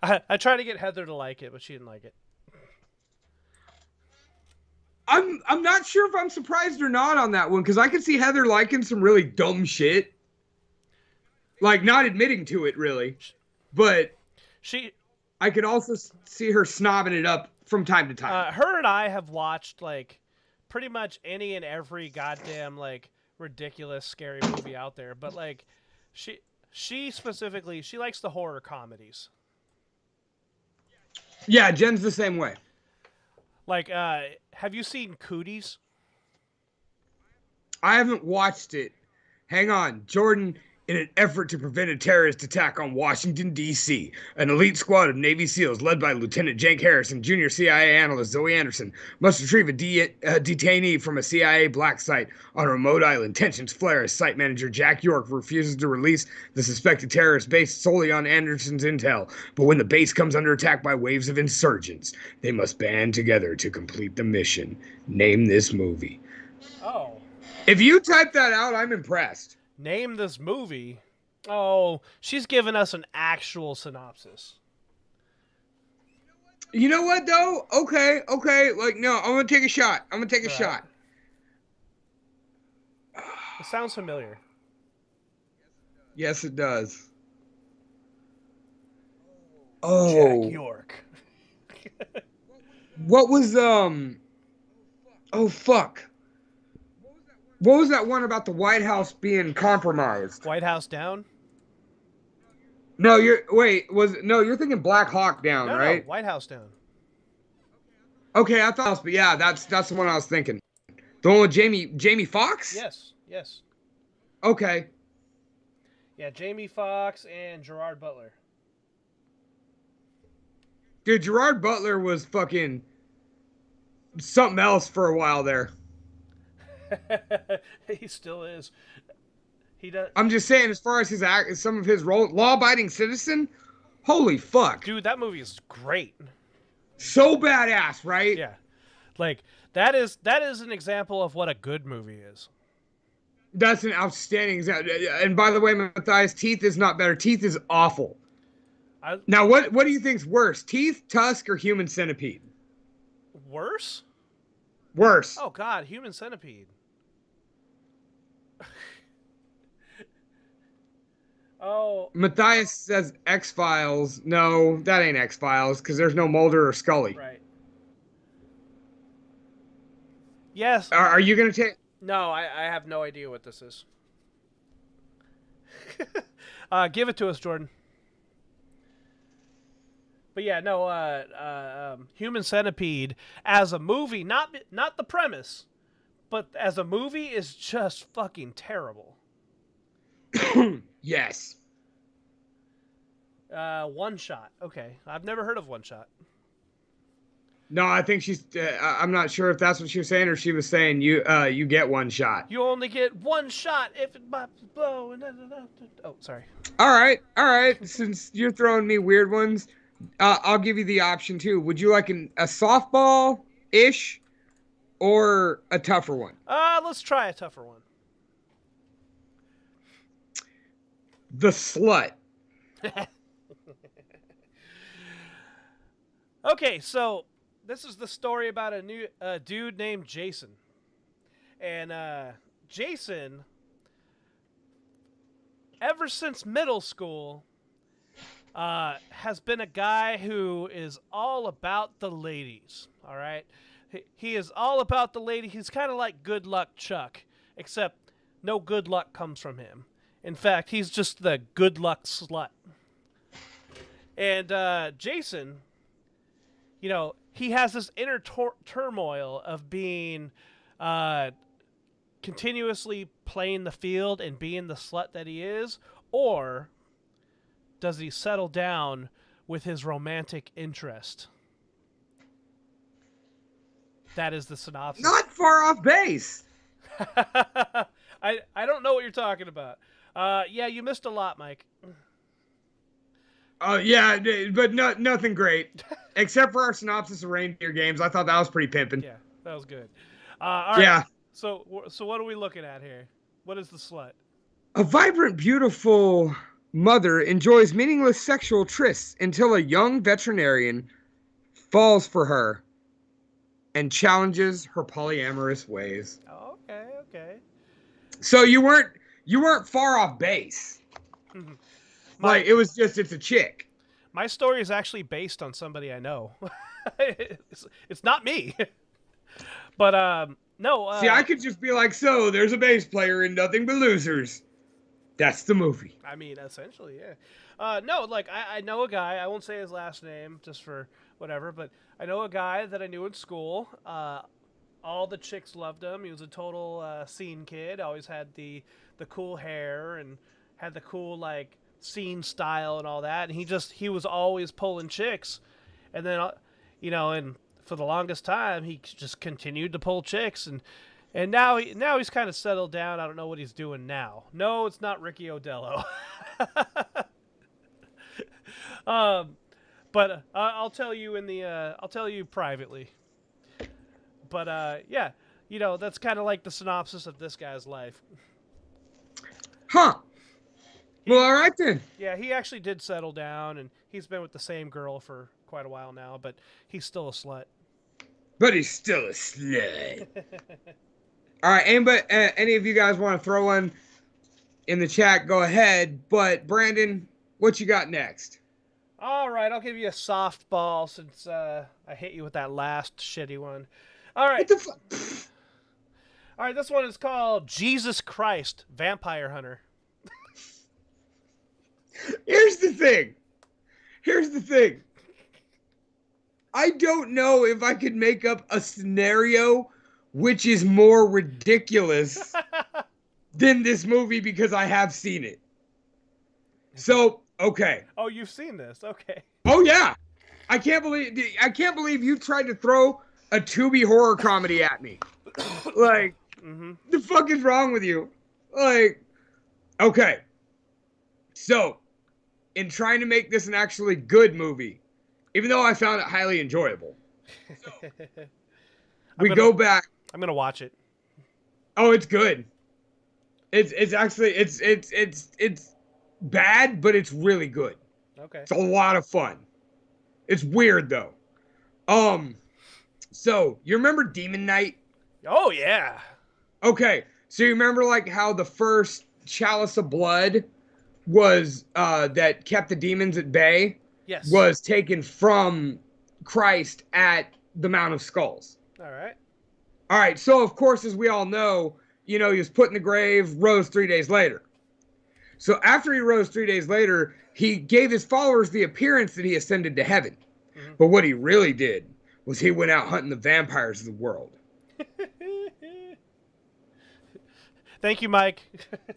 I tried to get Heather to like it, but she didn't like it. I'm not sure if I'm surprised or not on that one, because I could see Heather liking some really dumb shit. Like, not admitting to it, really. But I could also see her snobbing it up from time to time. Her and I have watched, like, pretty much any and every goddamn, like, ridiculous, scary movie out there. But, like, she specifically, she likes the horror comedies. Yeah, Jen's the same way. Like, have you seen Cooties? I haven't watched it. Hang on. Jordan, in an effort to prevent a terrorist attack on Washington, D.C., an elite squad of Navy SEALs led by Lieutenant Jank Harris and junior CIA analyst Zoe Anderson must retrieve a detainee from a CIA black site on a remote island. Tensions flare as site manager Jack York refuses to release the suspected terrorist based solely on Anderson's intel. But when the base comes under attack by waves of insurgents, they must band together to complete the mission. Name this movie. Oh. If you type that out, I'm impressed. Name this movie. Oh, she's giving us an actual synopsis. You know what though? Okay. Like no, I'm gonna take a shot. I'm gonna take a All right. shot. It sounds familiar. Yes, it does. Oh, Jack York. what was Oh fuck! What was that one about the White House being compromised? White House Down? No, you're thinking Black Hawk Down, No, right? no, White House Down. Okay, I thought, but yeah, that's the one I was thinking. The one with Jamie Foxx? Yes, yes. Okay. Yeah, Jamie Foxx and Gerard Butler. Dude, Gerard Butler was fucking something else for a while there. He still is. He does. I'm just saying, as far as some of his role, law-abiding citizen, holy fuck, Dude, that movie is great. so badass, right? Yeah, like that is an example of what a good movie is. That's an outstanding example. And by the way, Matthias, Teeth is not better. Teeth is awful. Now, what do you think's worse, Teeth, Tusk, or Human Centipede? Worse? Worse. Oh God, Human Centipede. Oh. Matthias says X-Files. No, that ain't X-Files because there's no Mulder or Scully. Right. Yes. Are you gonna take? No, I have no idea what this is. Give it to us, Jordan. But yeah, no. Human Centipede as a movie, not the premise, but as a movie, is just fucking terrible. Yes. One Shot. Okay, I've never heard of One Shot. No, I think she's. I'm not sure if that's what she was saying or she was saying you get one shot. You only get one shot if it blow. Oh, sorry. All right. Since you're throwing me weird ones, I'll give you the option too. Would you like a softball ish or a tougher one? Let's try a tougher one. The Slut. Okay, so this is the story about a dude named Jason. And Jason, ever since middle school, has been a guy who is all about the ladies, all right? He is all about the lady. He's kind of like Good Luck Chuck, except no good luck comes from him. In fact, he's just the good luck slut. And Jason, you know, he has this inner turmoil of being continuously playing the field and being the slut that he is, or does he settle down with his romantic interest? That is the synopsis. Not far off base. I don't know what you're talking about. Yeah, you missed a lot, Mike. Yeah, but nothing great. Except for our synopsis of Reindeer Games. I thought that was pretty pimping. Yeah, that was good. All right. Yeah. So what are we looking at here? What is the slut? A vibrant, beautiful mother enjoys meaningless sexual trysts until a young veterinarian falls for her and challenges her polyamorous ways. Oh, okay. So you weren't far off base. Like it's a chick. My story is actually based on somebody I know. It's not me. But no. See, I could just be like, so there's a bass player in Nothing But Losers. That's the movie. I mean, essentially, yeah. No, like I know a guy. I won't say his last name just for whatever, but I know a guy that I knew in school. All the chicks loved him. He was a total scene kid. Always had the cool hair and had the cool like scene style and all that. And he was always pulling chicks. And then and for the longest time he just continued to pull chicks and now he's kind of settled down. I don't know what he's doing now. No, it's not Ricky Odello. But I'll tell you I'll tell you privately. But yeah, that's kind of like the synopsis of this guy's life. Huh. Well, all right then. Yeah, he actually did settle down, and he's been with the same girl for quite a while now, but he's still a slut. But he's still a slut. All right, anybody, any of you guys want to throw one in the chat, go ahead. But Brandon, what you got next? All right, I'll give you a softball since I hit you with that last shitty one. All right. What the fuck? All right, this one is called Jesus Christ, Vampire Hunter. Here's the thing. I don't know if I could make up a scenario which is more ridiculous than this movie because I have seen it. So, okay. Oh, you've seen this. Okay. Oh yeah. I can't believe you tried to throw a Tubi horror comedy at me. Like, the fuck is wrong with you? Like, okay. So, in trying to make this an actually good movie, even though I found it highly enjoyable, we go back. I'm gonna watch it. Oh, it's good. It's actually it's bad, but it's really good. Okay. It's a lot of fun. It's weird though. So you remember Demon Knight? Oh yeah. Okay, so you remember like how the first chalice of blood was that kept the demons at bay? Yes. Was taken from Christ at the Mount of Skulls. All right. All right, so of course, as we all know, he was put in the grave, rose 3 days later. So after he rose 3 days later, he gave his followers the appearance that he ascended to heaven. Mm-hmm. But what he really did was he went out hunting the vampires of the world. Thank you, Mike.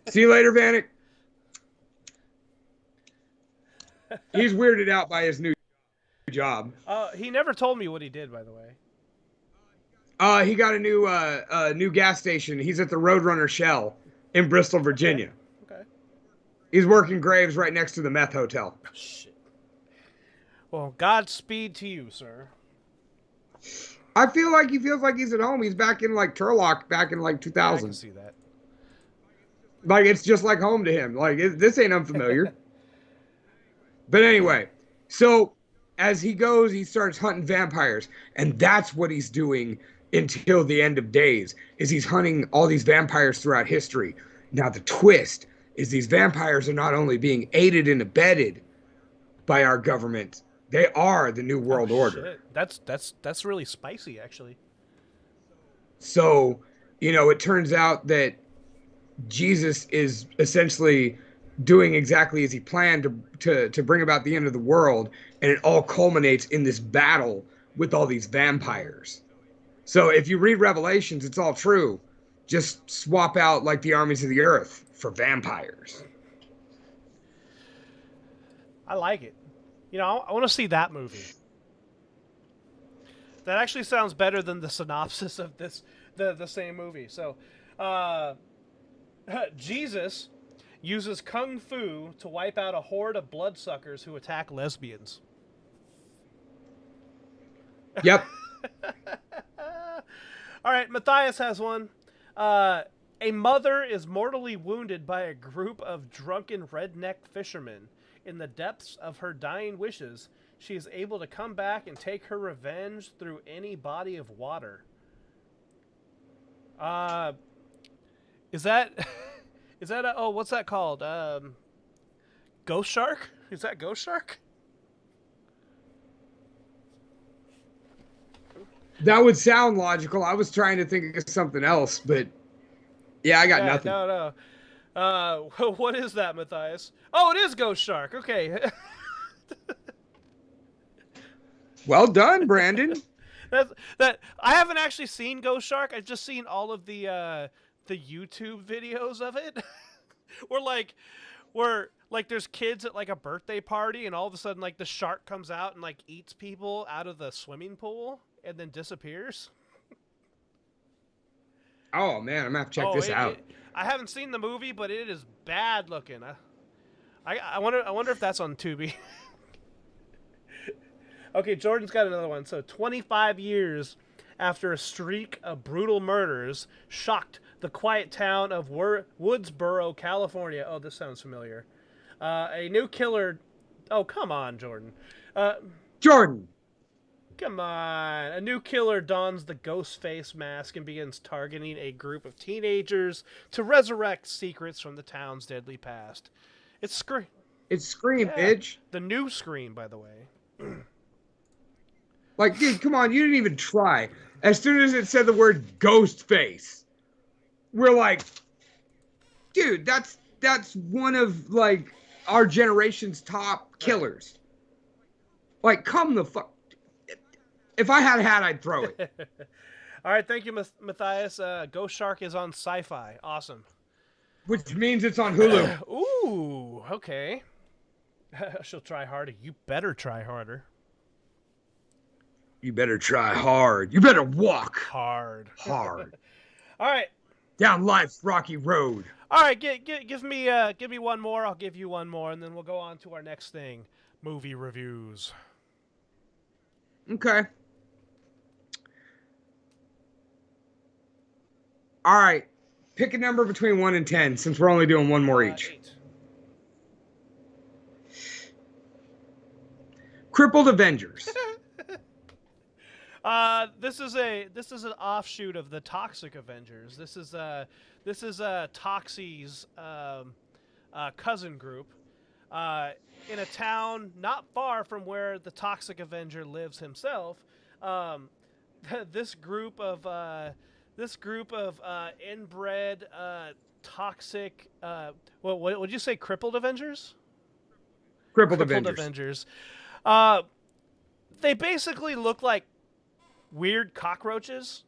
See you later, Vanek. He's weirded out by his new job. He never told me what he did, by the way. He got a new gas station. He's at the Roadrunner Shell in Bristol, Virginia. Okay. He's working graves right next to the meth hotel. Oh, shit. Well, Godspeed to you, sir. I feel like he feels like he's at home. He's back in like Turlock back in like 2000. I can see that. Like it's just like home to him. Like this ain't unfamiliar. But anyway, so as he goes, he starts hunting vampires, and that's what he's doing until the end of days. Is he's hunting all these vampires throughout history. Now the twist is these vampires are not only being aided and abetted by our government, they are the New World Order. Shit. That's really spicy, actually. So, it turns out that Jesus is essentially doing exactly as he planned to bring about the end of the world, and it all culminates in this battle with all these vampires. So if you read Revelations, it's all true. Just swap out like the armies of the earth for vampires. I like it. I want to see that movie. That actually sounds better than the synopsis of the same movie. So, Jesus uses kung fu to wipe out a horde of bloodsuckers who attack lesbians. Yep. All right, Matthias has one. A mother is mortally wounded by a group of drunken redneck fishermen. In the depths of her dying wishes, she is able to come back and take her revenge through any body of water. Is that what's that called? Ghost Shark? Is that Ghost Shark? That would sound logical. I was trying to think of something else, but yeah, I got nothing. No. What is that, Matthias? Oh, it is Ghost Shark. Okay. Well done, Brandon. That I haven't actually seen Ghost Shark. I've just seen all of the YouTube videos of it. where there's kids at like a birthday party, and all of a sudden like the shark comes out and like eats people out of the swimming pool and then disappears. Oh man, I'm gonna have to check this out. I haven't seen the movie, but it is bad looking. I wonder if that's on Tubi. Okay, Jordan's got another one. So 25 years after a streak of brutal murders shocked the quiet town of Woodsboro, California. Oh, this sounds familiar. A new killer. Oh, come on, Jordan. Jordan. Come on. A new killer dons the ghost face mask and begins targeting a group of teenagers to resurrect secrets from the town's deadly past. It's Scream. It's Scream, Yeah. bitch. The new Scream, by the way. Like, dude, come on, you didn't even try. As soon as it said the word ghost face, we're like, dude, that's one of, like, our generation's top killers. Like, come the fuck. If I had a hat, I'd throw it. All right, thank you, Matthias. Gürschach is on Sci-Fi. Awesome. Which means it's on Hulu. Ooh, okay. She'll try harder. You better try harder. You better try hard. You better walk Hard. hard. All right. Down life's rocky road. All right, give me one more. I'll give you one more, and then we'll go on to our next thing, movie reviews. Okay. All right. Pick a number between 1 and 10, since we're only doing one more each. 8. Crippled Avengers. This is an offshoot of the Toxic Avengers. This is Toxie's cousin group in a town not far from where the Toxic Avenger lives himself. This group of inbred toxic. What would you say? Crippled Avengers. Crippled Avengers. They basically look like weird cockroaches.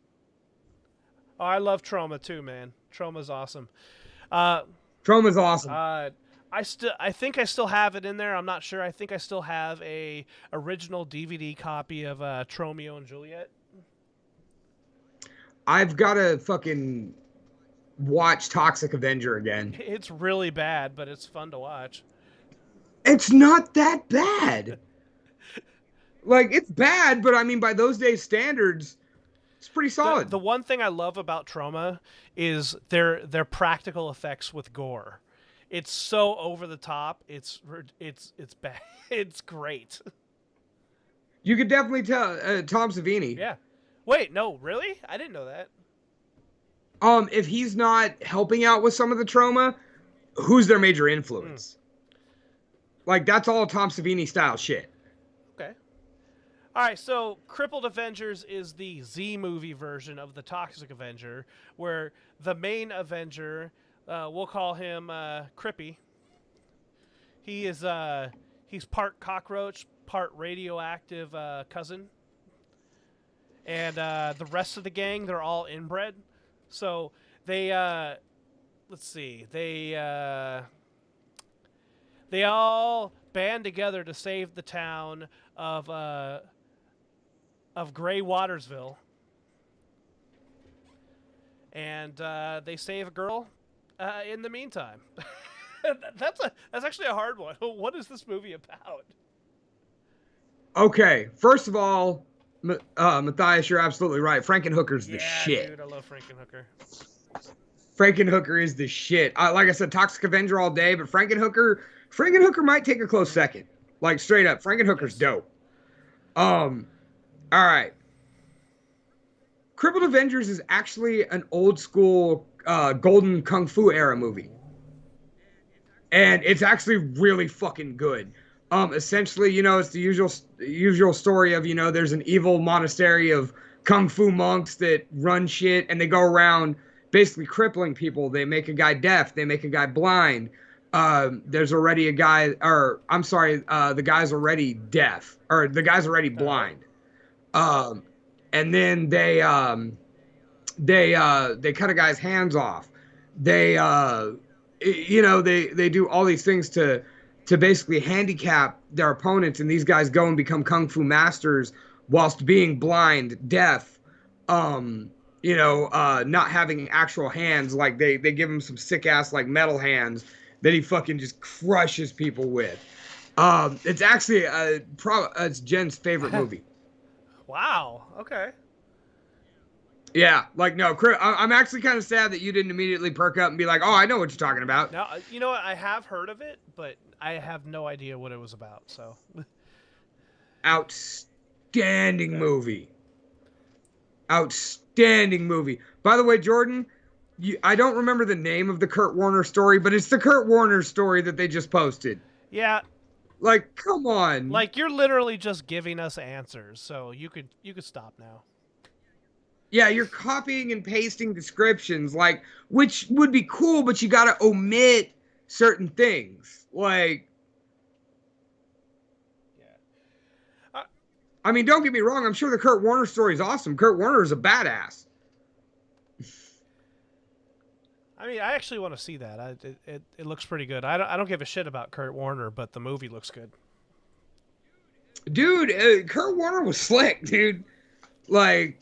Oh, I love Trauma too, man. Trauma's awesome. Trauma's awesome. I think I still have it in there. I'm not sure. I think I still have a original DVD copy of Tromeo and Juliet. I've got to fucking watch Toxic Avenger again. It's really bad, but it's fun to watch. It's not that bad. Like, it's bad, but I mean, by those days' standards, it's pretty solid. The one thing I love about Trauma is their practical effects with gore. It's so over the top. It's bad. It's great. You could definitely tell Tom Savini. Yeah. Wait, no, really? I didn't know that. If he's not helping out with some of the trauma, who's their major influence? Like, that's all Tom Savini style shit. Okay. All right, so Crippled Avengers is the Z movie version of the Toxic Avenger, where the main Avenger, we'll call him Crippy. He's part cockroach, part radioactive cousin. And the rest of the gang, they're all inbred. So they, let's see, they all band together to save the town of Gray Watersville. And they save a girl in the meantime. That's actually a hard one. What is this movie about? Okay, first of all, Matthias, you're absolutely right. Frankenhooker's the shit. Dude, I love Frankenhooker. Frankenhooker is the shit. Like I said, Toxic Avenger all day, but Frankenhooker might take a close second. Like, straight up, Frankenhooker's dope. All right. Crippled Avengers is actually an old school golden kung fu era movie. And it's actually really fucking good. Essentially, it's the usual story of, there's an evil monastery of kung fu monks that run shit, and they go around basically crippling people. They make a guy deaf. They make a guy blind. There's already a guy, the guy's already deaf, or the guy's already blind. And then they cut a guy's hands off. They do all these things to basically handicap their opponents, and these guys go and become kung fu masters whilst being blind, deaf, not having actual hands. Like they give him some sick ass like metal hands that he fucking just crushes people with. It's actually it's Jen's favorite movie. Wow. Okay. Yeah, like no, I'm actually kind of sad that you didn't immediately perk up and be like, "Oh, I know what you're talking about." Now, you know what? I have heard of it, but I have no idea what it was about. So, Outstanding movie. Outstanding movie. By the way, Jordan, I don't remember the name of the Kurt Warner story, but it's the Kurt Warner story that they just posted. yeah, Like, come on. like you're literally just giving us answers, so you could stop now. Yeah, you're copying and pasting descriptions, like, which would be cool, but you gotta omit certain things. Like, Yeah. I mean, don't get me wrong, I'm sure the Kurt Warner story is awesome. Kurt Warner is a badass. I mean, I actually want to see that. It looks pretty good. I don't give a shit about Kurt Warner, but the movie looks good. Dude, Kurt Warner was slick, dude. Like,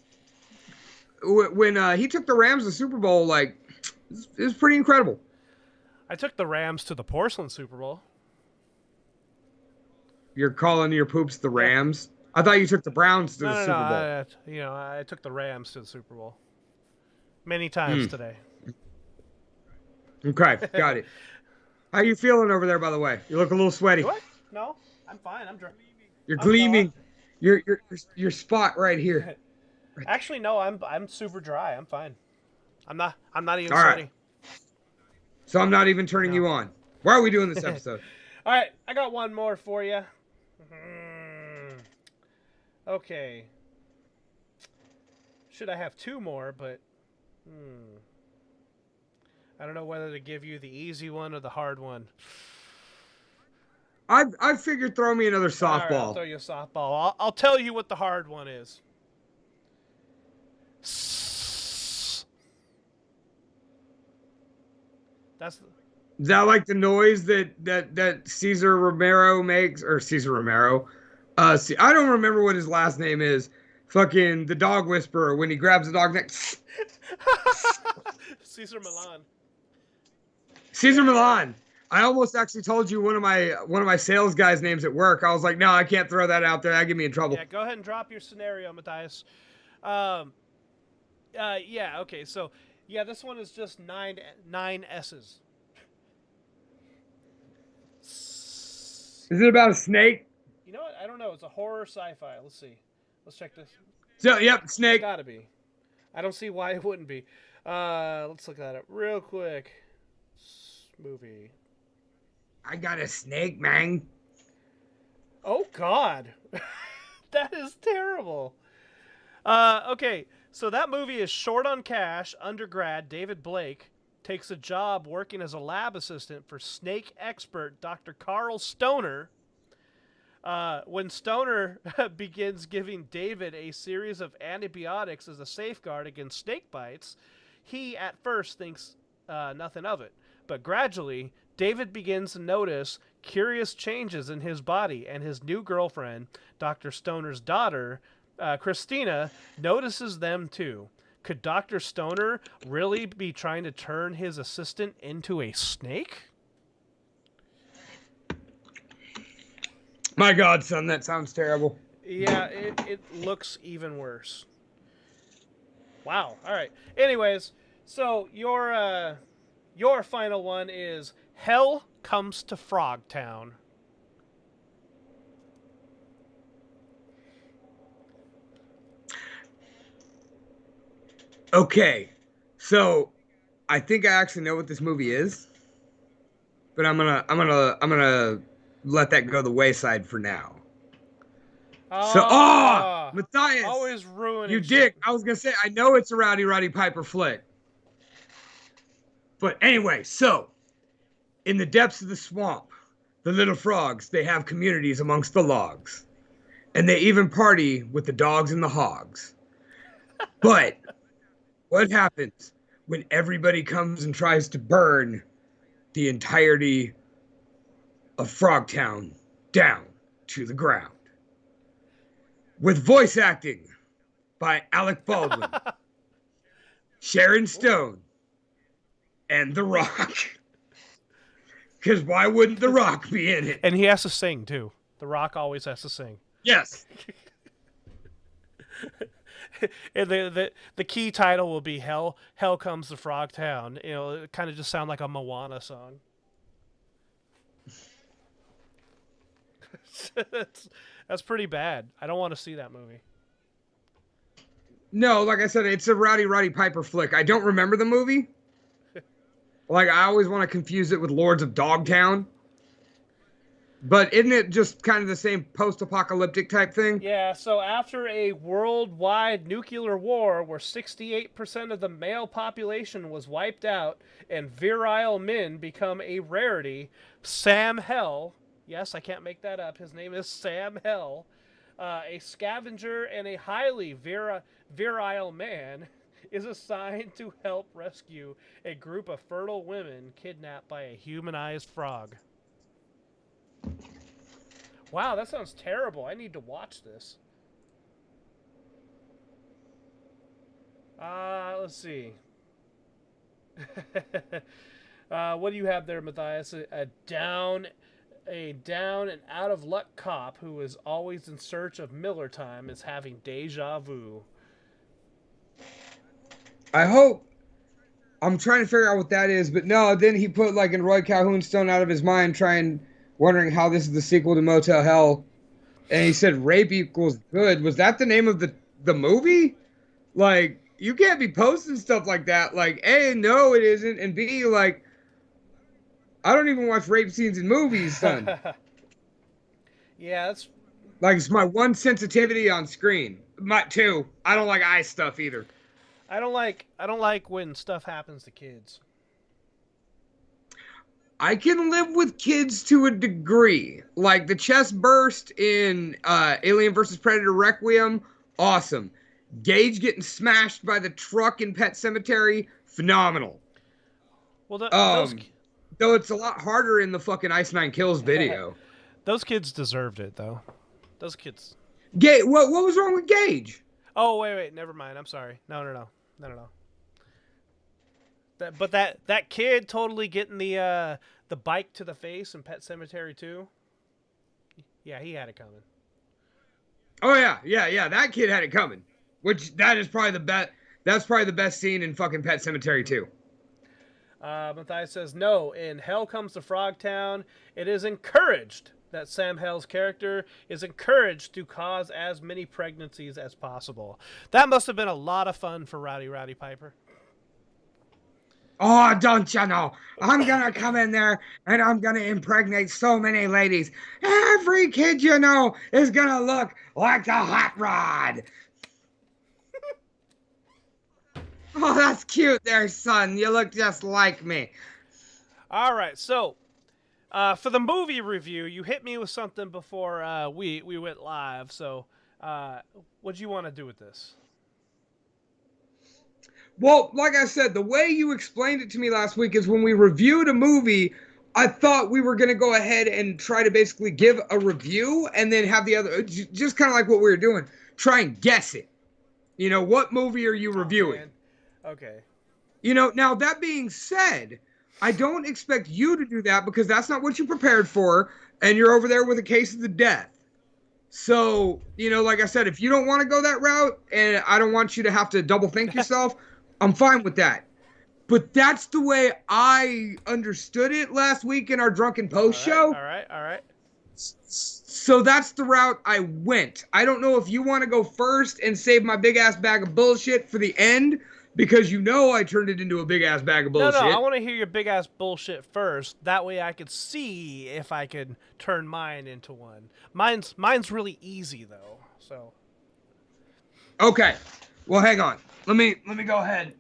when he took the Rams to the Super Bowl, like, it was pretty incredible. I took the Rams to the porcelain Super Bowl. You're calling your poops the Rams? I thought you took the Browns to the Super Bowl. I took the Rams to the Super Bowl many times today. Okay, got it. How you feeling over there, by the way? You look a little sweaty. What? No, I'm fine. I'm dry. You're gleaming. Your spot right here. Actually, no, I'm super dry. I'm fine. I'm not even All sweaty. right. So I'm not even turning you on. Why are we doing this episode? All right, I got one more for you. Okay. Should I have two more, but I don't know whether to give you the easy one or the hard one. I figured throw me another softball. All right, I'll throw you a softball. I'll tell you what the hard one is. Is that like the noise that Cesar Romero makes, or Cesar Romero? I don't remember what his last name is. Fucking the dog whisperer when he grabs the dog neck. Cesar Milan. Cesar Milan. I almost actually told you one of my sales guys' names at work. I was like, no, I can't throw that out there. That get me in trouble. Yeah, go ahead and drop your scenario, Matthias. Yeah. Okay. So, yeah, this one is just nine S's. Is it about a snake? You know what? I don't know. It's a horror sci-fi. Let's see. Let's check this. So, yep, snake. It's gotta be. I don't see why it wouldn't be. Let's look at it real quick. Movie. I got a snake, man. Oh God, that is terrible. Okay, so that movie is short on cash. Undergrad David Blake takes a job working as a lab assistant for snake expert Dr. Carl Stoner. When Stoner begins giving David a series of antibiotics as a safeguard against snake bites, he at first thinks nothing of it. But gradually, David begins to notice curious changes in his body, and his new girlfriend, Dr. Stoner's daughter, Christina, notices them too. Could Dr. Stoner really be trying to turn his assistant into a snake? My God, son, that sounds terrible. Yeah, it looks even worse. Wow. All right. Anyways, so your final one is Hell Comes to Frogtown. Okay, so I think I actually know what this movie is, but I'm gonna let that go the wayside for now. Matthias, always ruining. You dick. I was gonna say I know it's a Rowdy Roddy Piper flick. But anyway, so in the depths of the swamp, the little frogs, they have communities amongst the logs. And they even party with the dogs and the hogs. But what happens when everybody comes and tries to burn the entirety of Frogtown down to the ground? With voice acting by Alec Baldwin, Sharon Stone, and The Rock. Because why wouldn't The Rock be in it? And he has to sing, too. The Rock always has to sing. Yes. And the key title will be Hell Comes to Frogtown. You know, it kind of just sound like a Moana song. That's pretty bad. I don't want to see that movie. No, like I said, it's a Rowdy Roddy Piper flick. I don't remember the movie. Like, I always want to confuse it with Lords of Dogtown. But isn't it just kind of the same post-apocalyptic type thing? Yeah, so after a worldwide nuclear war where 68% of the male population was wiped out and virile men become a rarity, Sam Hell, yes, I can't make that up, his name is Sam Hell, a scavenger and a highly virile man, is assigned to help rescue a group of fertile women kidnapped by a humanized frog. Wow, that sounds terrible. I need to watch this. Let's see. What do you have there, Matthias? A down and out of luck cop who is always in search of Miller time is having deja vu. I hope. I'm trying to figure out what that is, but no, then he put like in Roy Calhoun Stone Out of His Mind, wondering how this is the sequel to Motel Hell. And he said rape equals good. Was that the name of the movie? Like, you can't be posting stuff like that. Like, A, no, it isn't. And B, like, I don't even watch rape scenes in movies, son. Yeah, that's... Like, it's my one sensitivity on screen. My two, I don't like eye stuff either. I don't like when stuff happens to kids. I can live with kids to a degree. Like the chest burst in Alien vs. Predator Requiem, awesome. Gage getting smashed by the truck in Pet Sematary, phenomenal. Well, though it's a lot harder in the fucking Ice Nine Kills video. Those kids deserved it, though. Those kids. What was wrong with Gage? Oh, wait, never mind. I'm sorry. No. That kid totally getting the bike to the face in Pet Sematary 2. Yeah, he had it coming. Oh yeah. That kid had it coming. Which that is probably the best. That's probably the best scene in fucking Pet Sematary 2. Matthias says no. In Hell Comes to Frogtown, it is encouraged that Sam Hell's character is encouraged to cause as many pregnancies as possible. That must have been a lot of fun for Rowdy Piper. Oh, don't you know? I'm gonna come in there and I'm gonna impregnate so many ladies. Every kid you know is gonna look like the hot rod. Oh, that's cute there, son. You look just like me. All right, so for the movie review, you hit me with something before we went live. So what do you want to do with this? Well, like I said, the way you explained it to me last week is when we reviewed a movie, I thought we were going to go ahead and try to basically give a review and then have the other, just kind of like what we were doing, try and guess it. You know, what movie are you reviewing? Man. Okay. You know, now that being said, I don't expect you to do that because that's not what you prepared for, and you're over there with a case of the death. So, you know, like I said, if you don't want to go that route, and I don't want you to have to double think yourself, I'm fine with that. But that's the way I understood it last week in our Drunken Post show. All right. So that's the route I went. I don't know if you want to go first and save my big-ass bag of bullshit for the end, because you know I turned it into a big-ass bag of bullshit. No, I want to hear your big-ass bullshit first. That way I could see if I could turn mine into one. Mine's really easy, though, so. Okay. Well, hang on. Let me go ahead.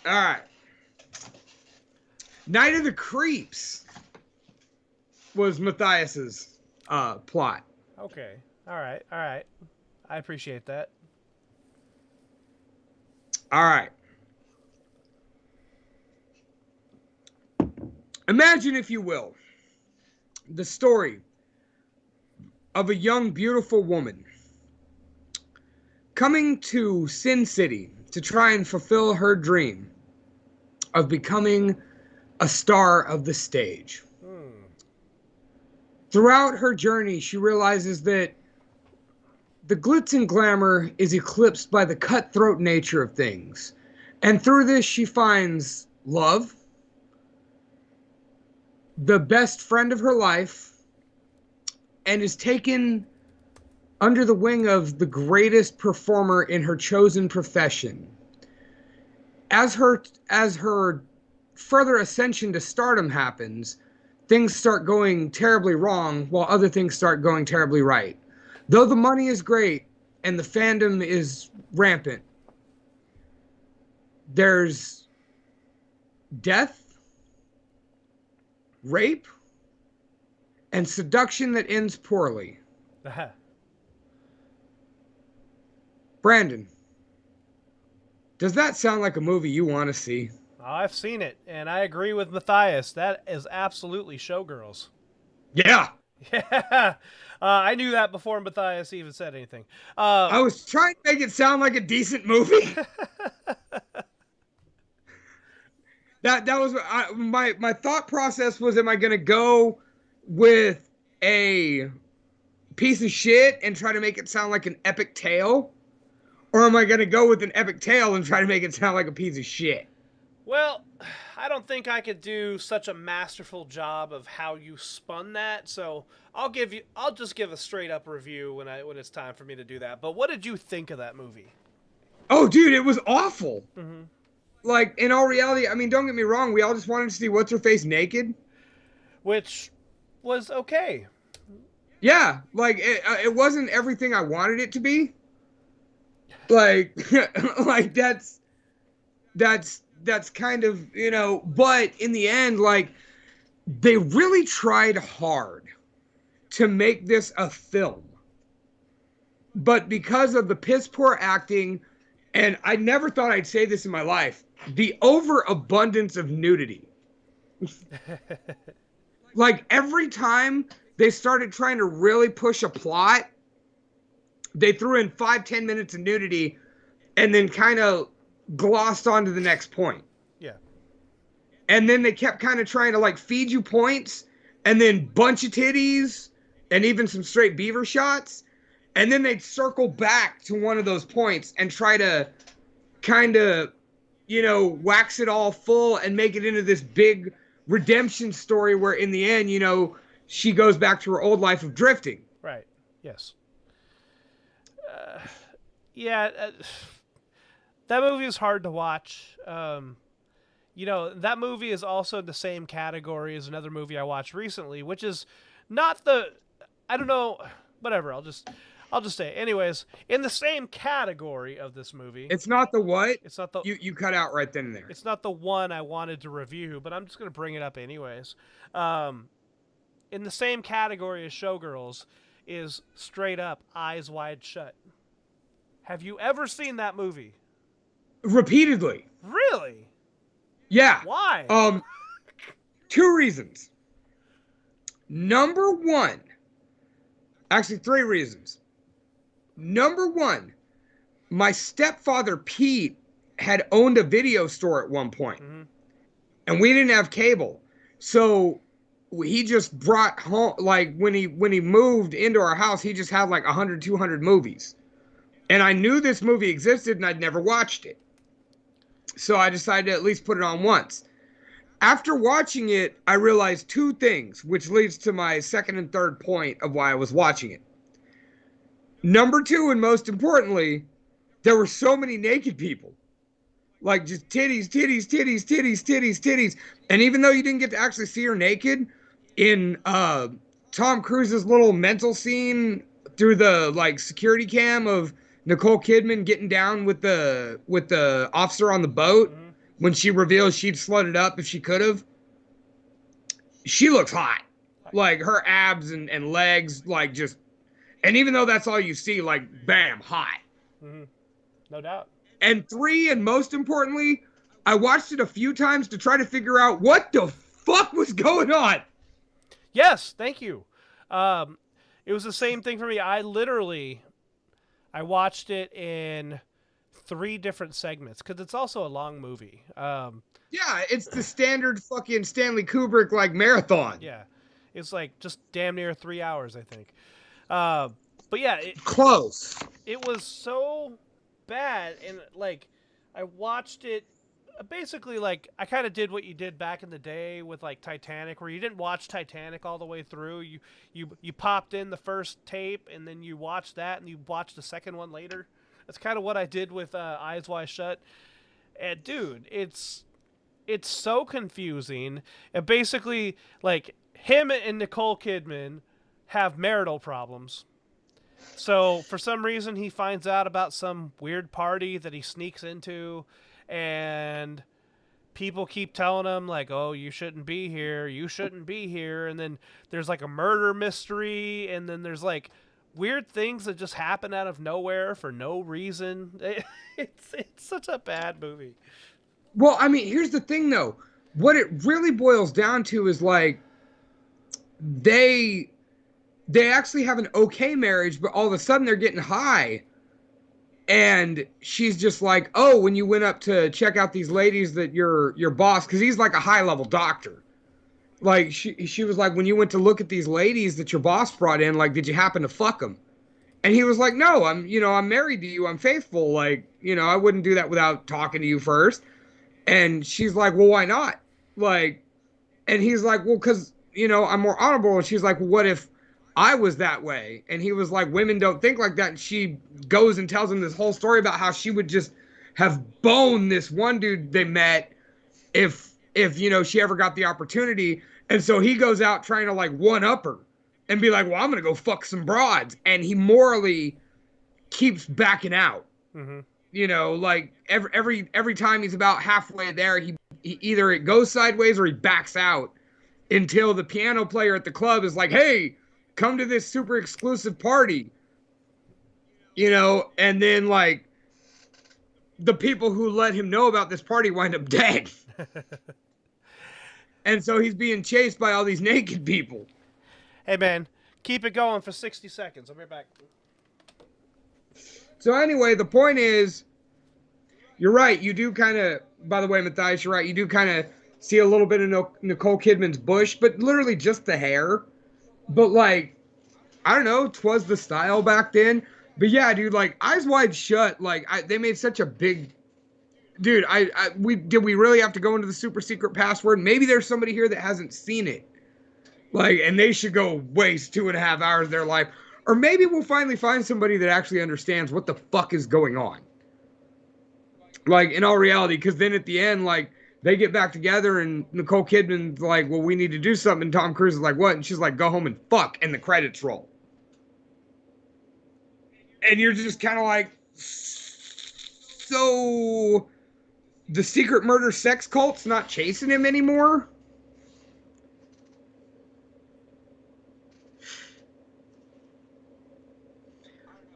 All right. Night of the Creeps was Matthias's plot. Okay. All right. I appreciate that. All right. Imagine, if you will, the story of a young, beautiful woman coming to Sin City to try and fulfill her dream of becoming a star of the stage. Throughout her journey, she realizes that the glitz and glamour is eclipsed by the cutthroat nature of things. And through this, she finds love, the best friend of her life, and is taken under the wing of the greatest performer in her chosen profession. As her further ascension to stardom happens, things start going terribly wrong while other things start going terribly right. Though the money is great and the fandom is rampant, there's death, rape, and seduction that ends poorly. Brandon, does that sound like a movie you want to see? Oh, I've seen it, and I agree with Matthias. That is absolutely Showgirls. Yeah. Yeah. I knew that before Matthias even said anything. I was trying to make it sound like a decent movie. that was my thought process was, am I going to go with a piece of shit and try to make it sound like an epic tale? Or am I going to go with an epic tale and try to make it sound like a piece of shit? Well, I don't think I could do such a masterful job of how you spun that, so I'll just give a straight up review when it's time for me to do that. But what did you think of that movie? Oh, dude, it was awful. Mm-hmm. Like, in all reality, I mean, don't get me wrong, we all just wanted to see what's-her-face naked. Which was okay. Yeah, like, it wasn't everything I wanted it to be. Like, like that's kind of, you know, but in the end, like, they really tried hard to make this a film. But because of the piss poor acting, and I never thought I'd say this in my life, the overabundance of nudity. Like, every time they started trying to really push a plot, they threw in 5-10 minutes of nudity and then kind of glossed on to the next point. Yeah. And then they kept kind of trying to, like, feed you points and then bunch of titties and even some straight beaver shots. And then they'd circle back to one of those points and try to kind of, you know, wax it all full and make it into this big redemption story where in the end, you know, she goes back to her old life of drifting. Right. Yes. Yeah. That movie is hard to watch. You know, that movie is also in the same category as another movie I watched recently, which is not the, I don't know, whatever. I'll just say it. Anyways, in the same category of this movie. It's not the what? It's not the, you cut out right then and there. It's not the one I wanted to review, but I'm just going to bring it up anyways. In the same category as Showgirls is straight up Eyes Wide Shut. Have you ever seen that movie? Repeatedly. Really? Yeah. Why? 2 reasons. Number one, actually 3 reasons. Number one, my stepfather Pete had owned a video store at one point, and we didn't have cable, so he just brought home, like, when he moved into our house, he just had like 100, 200 movies, and I knew this movie existed and I'd never watched it. So I decided to at least put it on once. After watching it, I realized 2 things, which leads to my second and third point of why I was watching it. Number 2, and most importantly, there were so many naked people. Like, just titties, titties, titties, titties, titties, titties. And even though you didn't get to actually see her naked, in Tom Cruise's little mental scene through the, like, security cam of Nicole Kidman getting down with the officer on the boat, when she reveals she'd slutted up if she could have, she looks hot. Like, her abs and legs, like, just, and even though that's all you see, like, bam, hot. No doubt. And 3, and most importantly, I watched it a few times to try to figure out what the fuck was going on. Yes, thank you. It was the same thing for me. I watched it in 3 different segments because it's also a long movie. Yeah, it's the standard fucking Stanley Kubrick like marathon. Yeah, it's like just damn near 3 hours, I think. But yeah, Close. it was so bad, and like I watched it. Basically, like I kind of did what you did back in the day with like Titanic, where you didn't watch Titanic all the way through. You popped in the first tape, and then you watched that, and you watched the second one later. That's kind of what I did with Eyes Wide Shut. And dude, it's so confusing. And basically, like him and Nicole Kidman have marital problems. So for some reason, he finds out about some weird party that he sneaks into, and people keep telling him like, "Oh, you shouldn't be here. You shouldn't be here." And then there's like a murder mystery, and then there's like weird things that just happen out of nowhere for no reason. It's such a bad movie. Well, I mean, here's the thing though. What it really boils down to is like they actually have an okay marriage, but all of a sudden they're getting high. And she's just like, "Oh, when you went up to check out these ladies that your boss," because he's like a high level doctor. Like she was like, "When you went to look at these ladies that your boss brought in, like, did you happen to fuck them?" And he was like, "No, I'm married to you. I'm faithful. Like, I wouldn't do that without talking to you first." And she's like, "Well, why not?" Like, and he's like, "Well, because I'm more honorable." And she's like, "Well, what if I was that way?" And he was like, "Women don't think like that." And she goes and tells him this whole story about how she would just have boned this one dude they met if she ever got the opportunity. And so he goes out trying to like one up her and be like, "Well, I'm gonna go fuck some broads," and he morally keeps backing out. Mm-hmm. Like every time he's about halfway there, he either it goes sideways or he backs out until the piano player at the club is like, "Hey, come to this super exclusive party." And then like the people who let him know about this party wind up dead. And so he's being chased by all these naked people. Hey man, keep it going for 60 seconds. I'll be right back. So anyway, the point is, you're right. You do kind of, by the way, Matthias, you're right. You do kind of see a little bit of Nicole Kidman's bush, but literally just the hair. But like, I don't know, 'twas the style back then. But yeah, dude, like Eyes Wide Shut, like they made such a big, dude. Did we really have to go into the super secret password? Maybe there's somebody here that hasn't seen it, like, and they should go waste 2.5 hours of their life, or maybe we'll finally find somebody that actually understands what the fuck is going on. Like in all reality, because then at the end, like they get back together and Nicole Kidman's like, "Well, we need to do something." And Tom Cruise is like, "What?" And she's like, "Go home and fuck," and the credits roll. And you're just kind of like, so the secret murder sex cult's not chasing him anymore?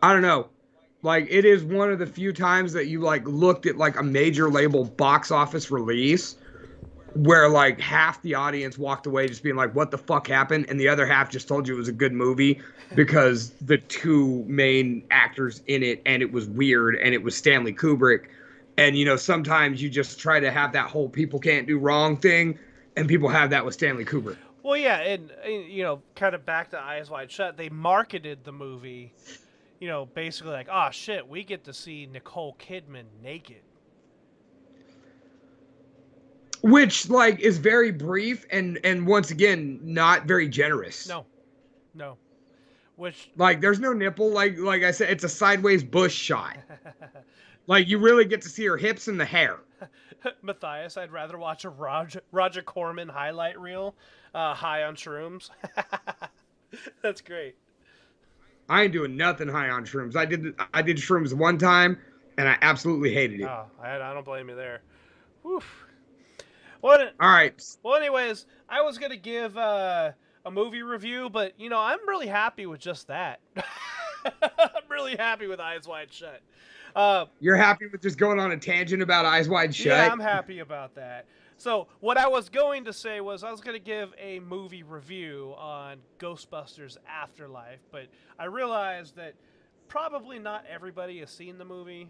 I don't know. Like, it is one of the few times that you like looked at like a major label box office release where like half the audience walked away just being like, "What the fuck happened?" And the other half just told you it was a good movie because the two main actors in it, and it was weird, and it was Stanley Kubrick. And sometimes you just try to have that whole people can't do wrong thing, and people have that with Stanley Kubrick. Well, yeah, and kind of back to Eyes Wide Shut, they marketed the movie, basically like, "Oh shit, we get to see Nicole Kidman naked." Which like is very brief and once again not very generous. No. Which like there's no nipple, like I said, it's a sideways bush shot. Like you really get to see her hips and the hair. Matthias, I'd rather watch a Roger Corman highlight reel, high on shrooms. That's great. I ain't doing nothing high on shrooms. I did shrooms one time and I absolutely hated it. Oh, I don't blame you there. Whew. All right. Well, anyways, I was gonna give a movie review, but I'm really happy with just that. I'm really happy with Eyes Wide Shut. You're happy with just going on a tangent about Eyes Wide Shut? Yeah, I'm happy about that. So what I was going to say was I was going to give a movie review on Ghostbusters Afterlife, but I realized that probably not everybody has seen the movie.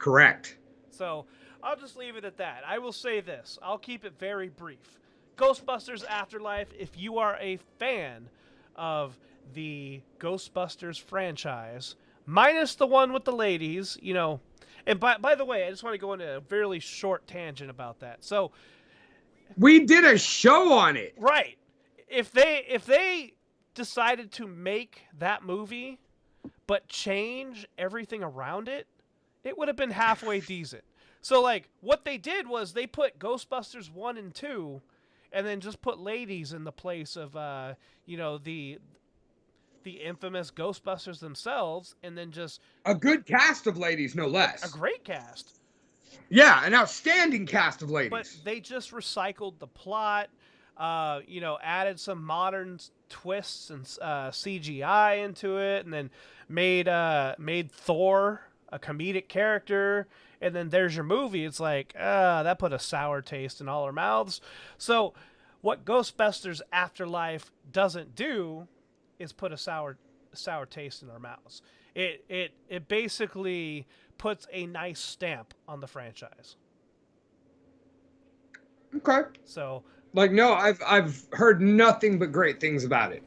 Correct. So I'll just leave it at that. I will say this. I'll keep it very brief. Ghostbusters Afterlife, if you are a fan of the Ghostbusters franchise, minus the one with the ladies, you know, and by the way, I just want to go into a fairly short tangent about that. So we did a show on it. Right. If they decided to make that movie but change everything around it, it would have been halfway decent. So like what they did was they put Ghostbusters 1 and 2 and then just put ladies in the place of you know, the infamous Ghostbusters themselves, and then just a good cast of ladies, no less. A great cast. Yeah, an outstanding cast of ladies. But they just recycled the plot, you know, added some modern twists and CGI into it, and then made Thor a comedic character, and then there's your movie. It's like, that put a sour taste in all our mouths. So what Ghostbusters Afterlife doesn't do is put a sour taste in our mouths. It basically puts a nice stamp on the franchise. Okay. So, like, no, I've heard nothing but great things about it.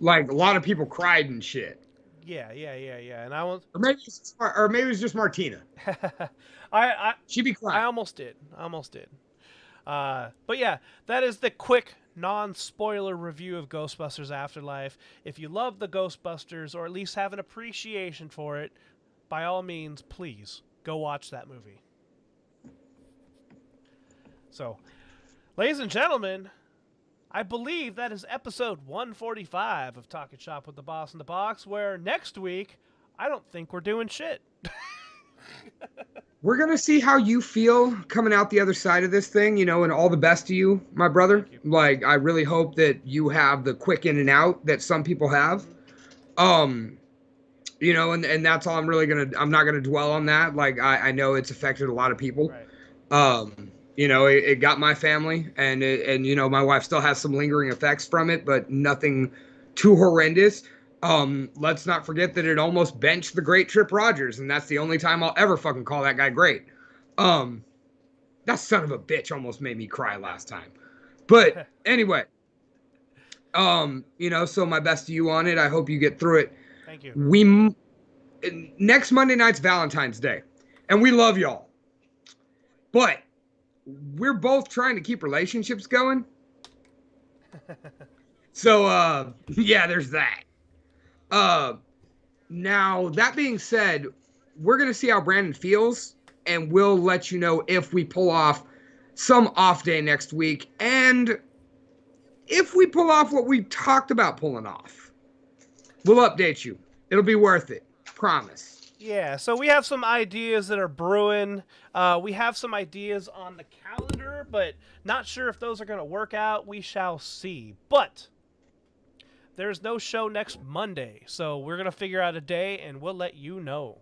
Like, a lot of people cried and shit. Yeah. And I was, or maybe it was just Martina. She'd be crying. I almost did. But yeah, that is the quick non-spoiler review of Ghostbusters Afterlife. If you love the Ghostbusters, or at least have an appreciation for it, by all means, please go watch that movie. So, ladies and gentlemen, I believe that is episode 145 of Talking Shop with the Boss in the Box, where next week, I don't think we're doing shit. We're going to see how you feel coming out the other side of this thing, you know, and all the best to you, my brother. Like, I really hope that you have the quick in and out that some people have. You know, and that's all I'm not going to dwell on that. Like, I know it's affected a lot of people. Right. You know, it got my family, and you know, my wife still has some lingering effects from it, but nothing too horrendous. Let's not forget that it almost benched the great Trip Rogers, and that's the only time I'll ever fucking call that guy great. That son of a bitch almost made me cry last time. But anyway, you know, so my best to you on it. I hope you get through it. Thank you. Next Monday night's Valentine's Day, and we love y'all. But we're both trying to keep relationships going. So, yeah, there's that. Now, that being said, we're going to see how Brandon feels, and we'll let you know if we pull off some off day next week, and if we pull off what we talked about pulling off. We'll update you. It'll be worth it. Promise. Yeah, so we have some ideas that are brewing. We have some ideas on the calendar, but not sure if those are going to work out. We shall see. But there's no show next Monday, so we're going to figure out a day, and we'll let you know.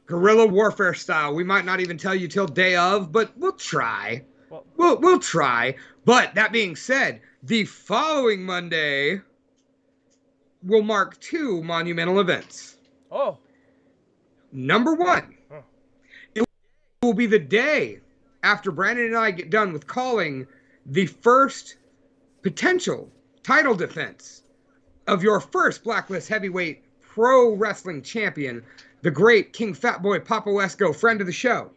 Guerrilla warfare style. We might not even tell you till day of, but we'll try. We'll try. But that being said, the following Monday will mark 2 monumental events. Oh. Number 1, it will be the day after Brandon and I get done with calling the first potential title defense of your first Blacklist heavyweight pro wrestling champion, the great King Fatboy Papa Wesco, friend of the show,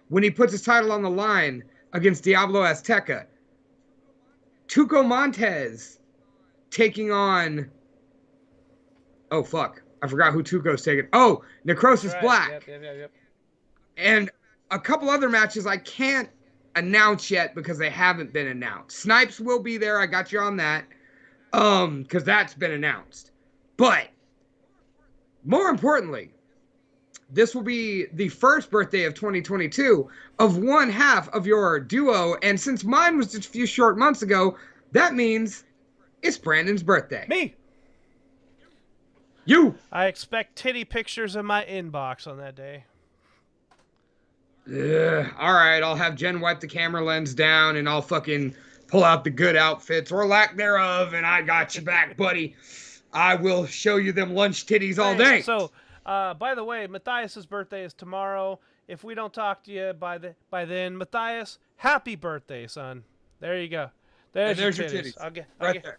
when he puts his title on the line against Diablo Azteca. Tuco Montez taking on... Oh, fuck. I forgot who Tuco's taking. Oh, Necrosis Right. Black. Yep. And a couple other matches I can't announce yet because they haven't been announced. Snipes will be there. I got you on that. Because that's been announced. But more importantly, this will be the first birthday of 2022 of one half of your duo. And since mine was just a few short months ago, that means it's Brandon's birthday. Me. You. I expect titty pictures in my inbox on that day. All right, I'll have Jen wipe the camera lens down, and I'll fucking pull out the good outfits, or lack thereof, and I got you back, buddy. I will show you them lunch titties all day. So, By the way, Matthias's birthday is tomorrow. If we don't talk to you by then, Matthias, happy birthday, son. There you go. There's your titties. Right there.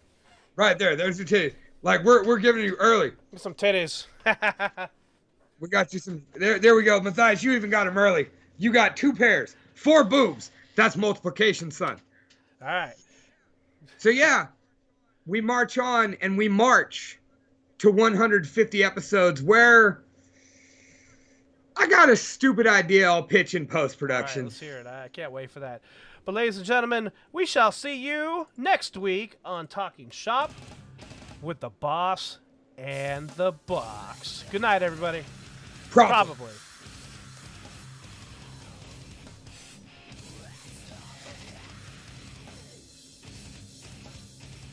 Right there. There's your titties. Like we're giving you early. Some titties. We got you some. There we go, Matthias. You even got them early. You got 2 pairs, 4 boobs. That's multiplication, son. All right. So yeah, we march on and we march to 150 episodes where I got a stupid idea I'll pitch in post-production. All right, let's hear it. I can't wait for that. But ladies and gentlemen, we shall see you next week on Talking Shop with the boss and the box. Good night, everybody. Probably.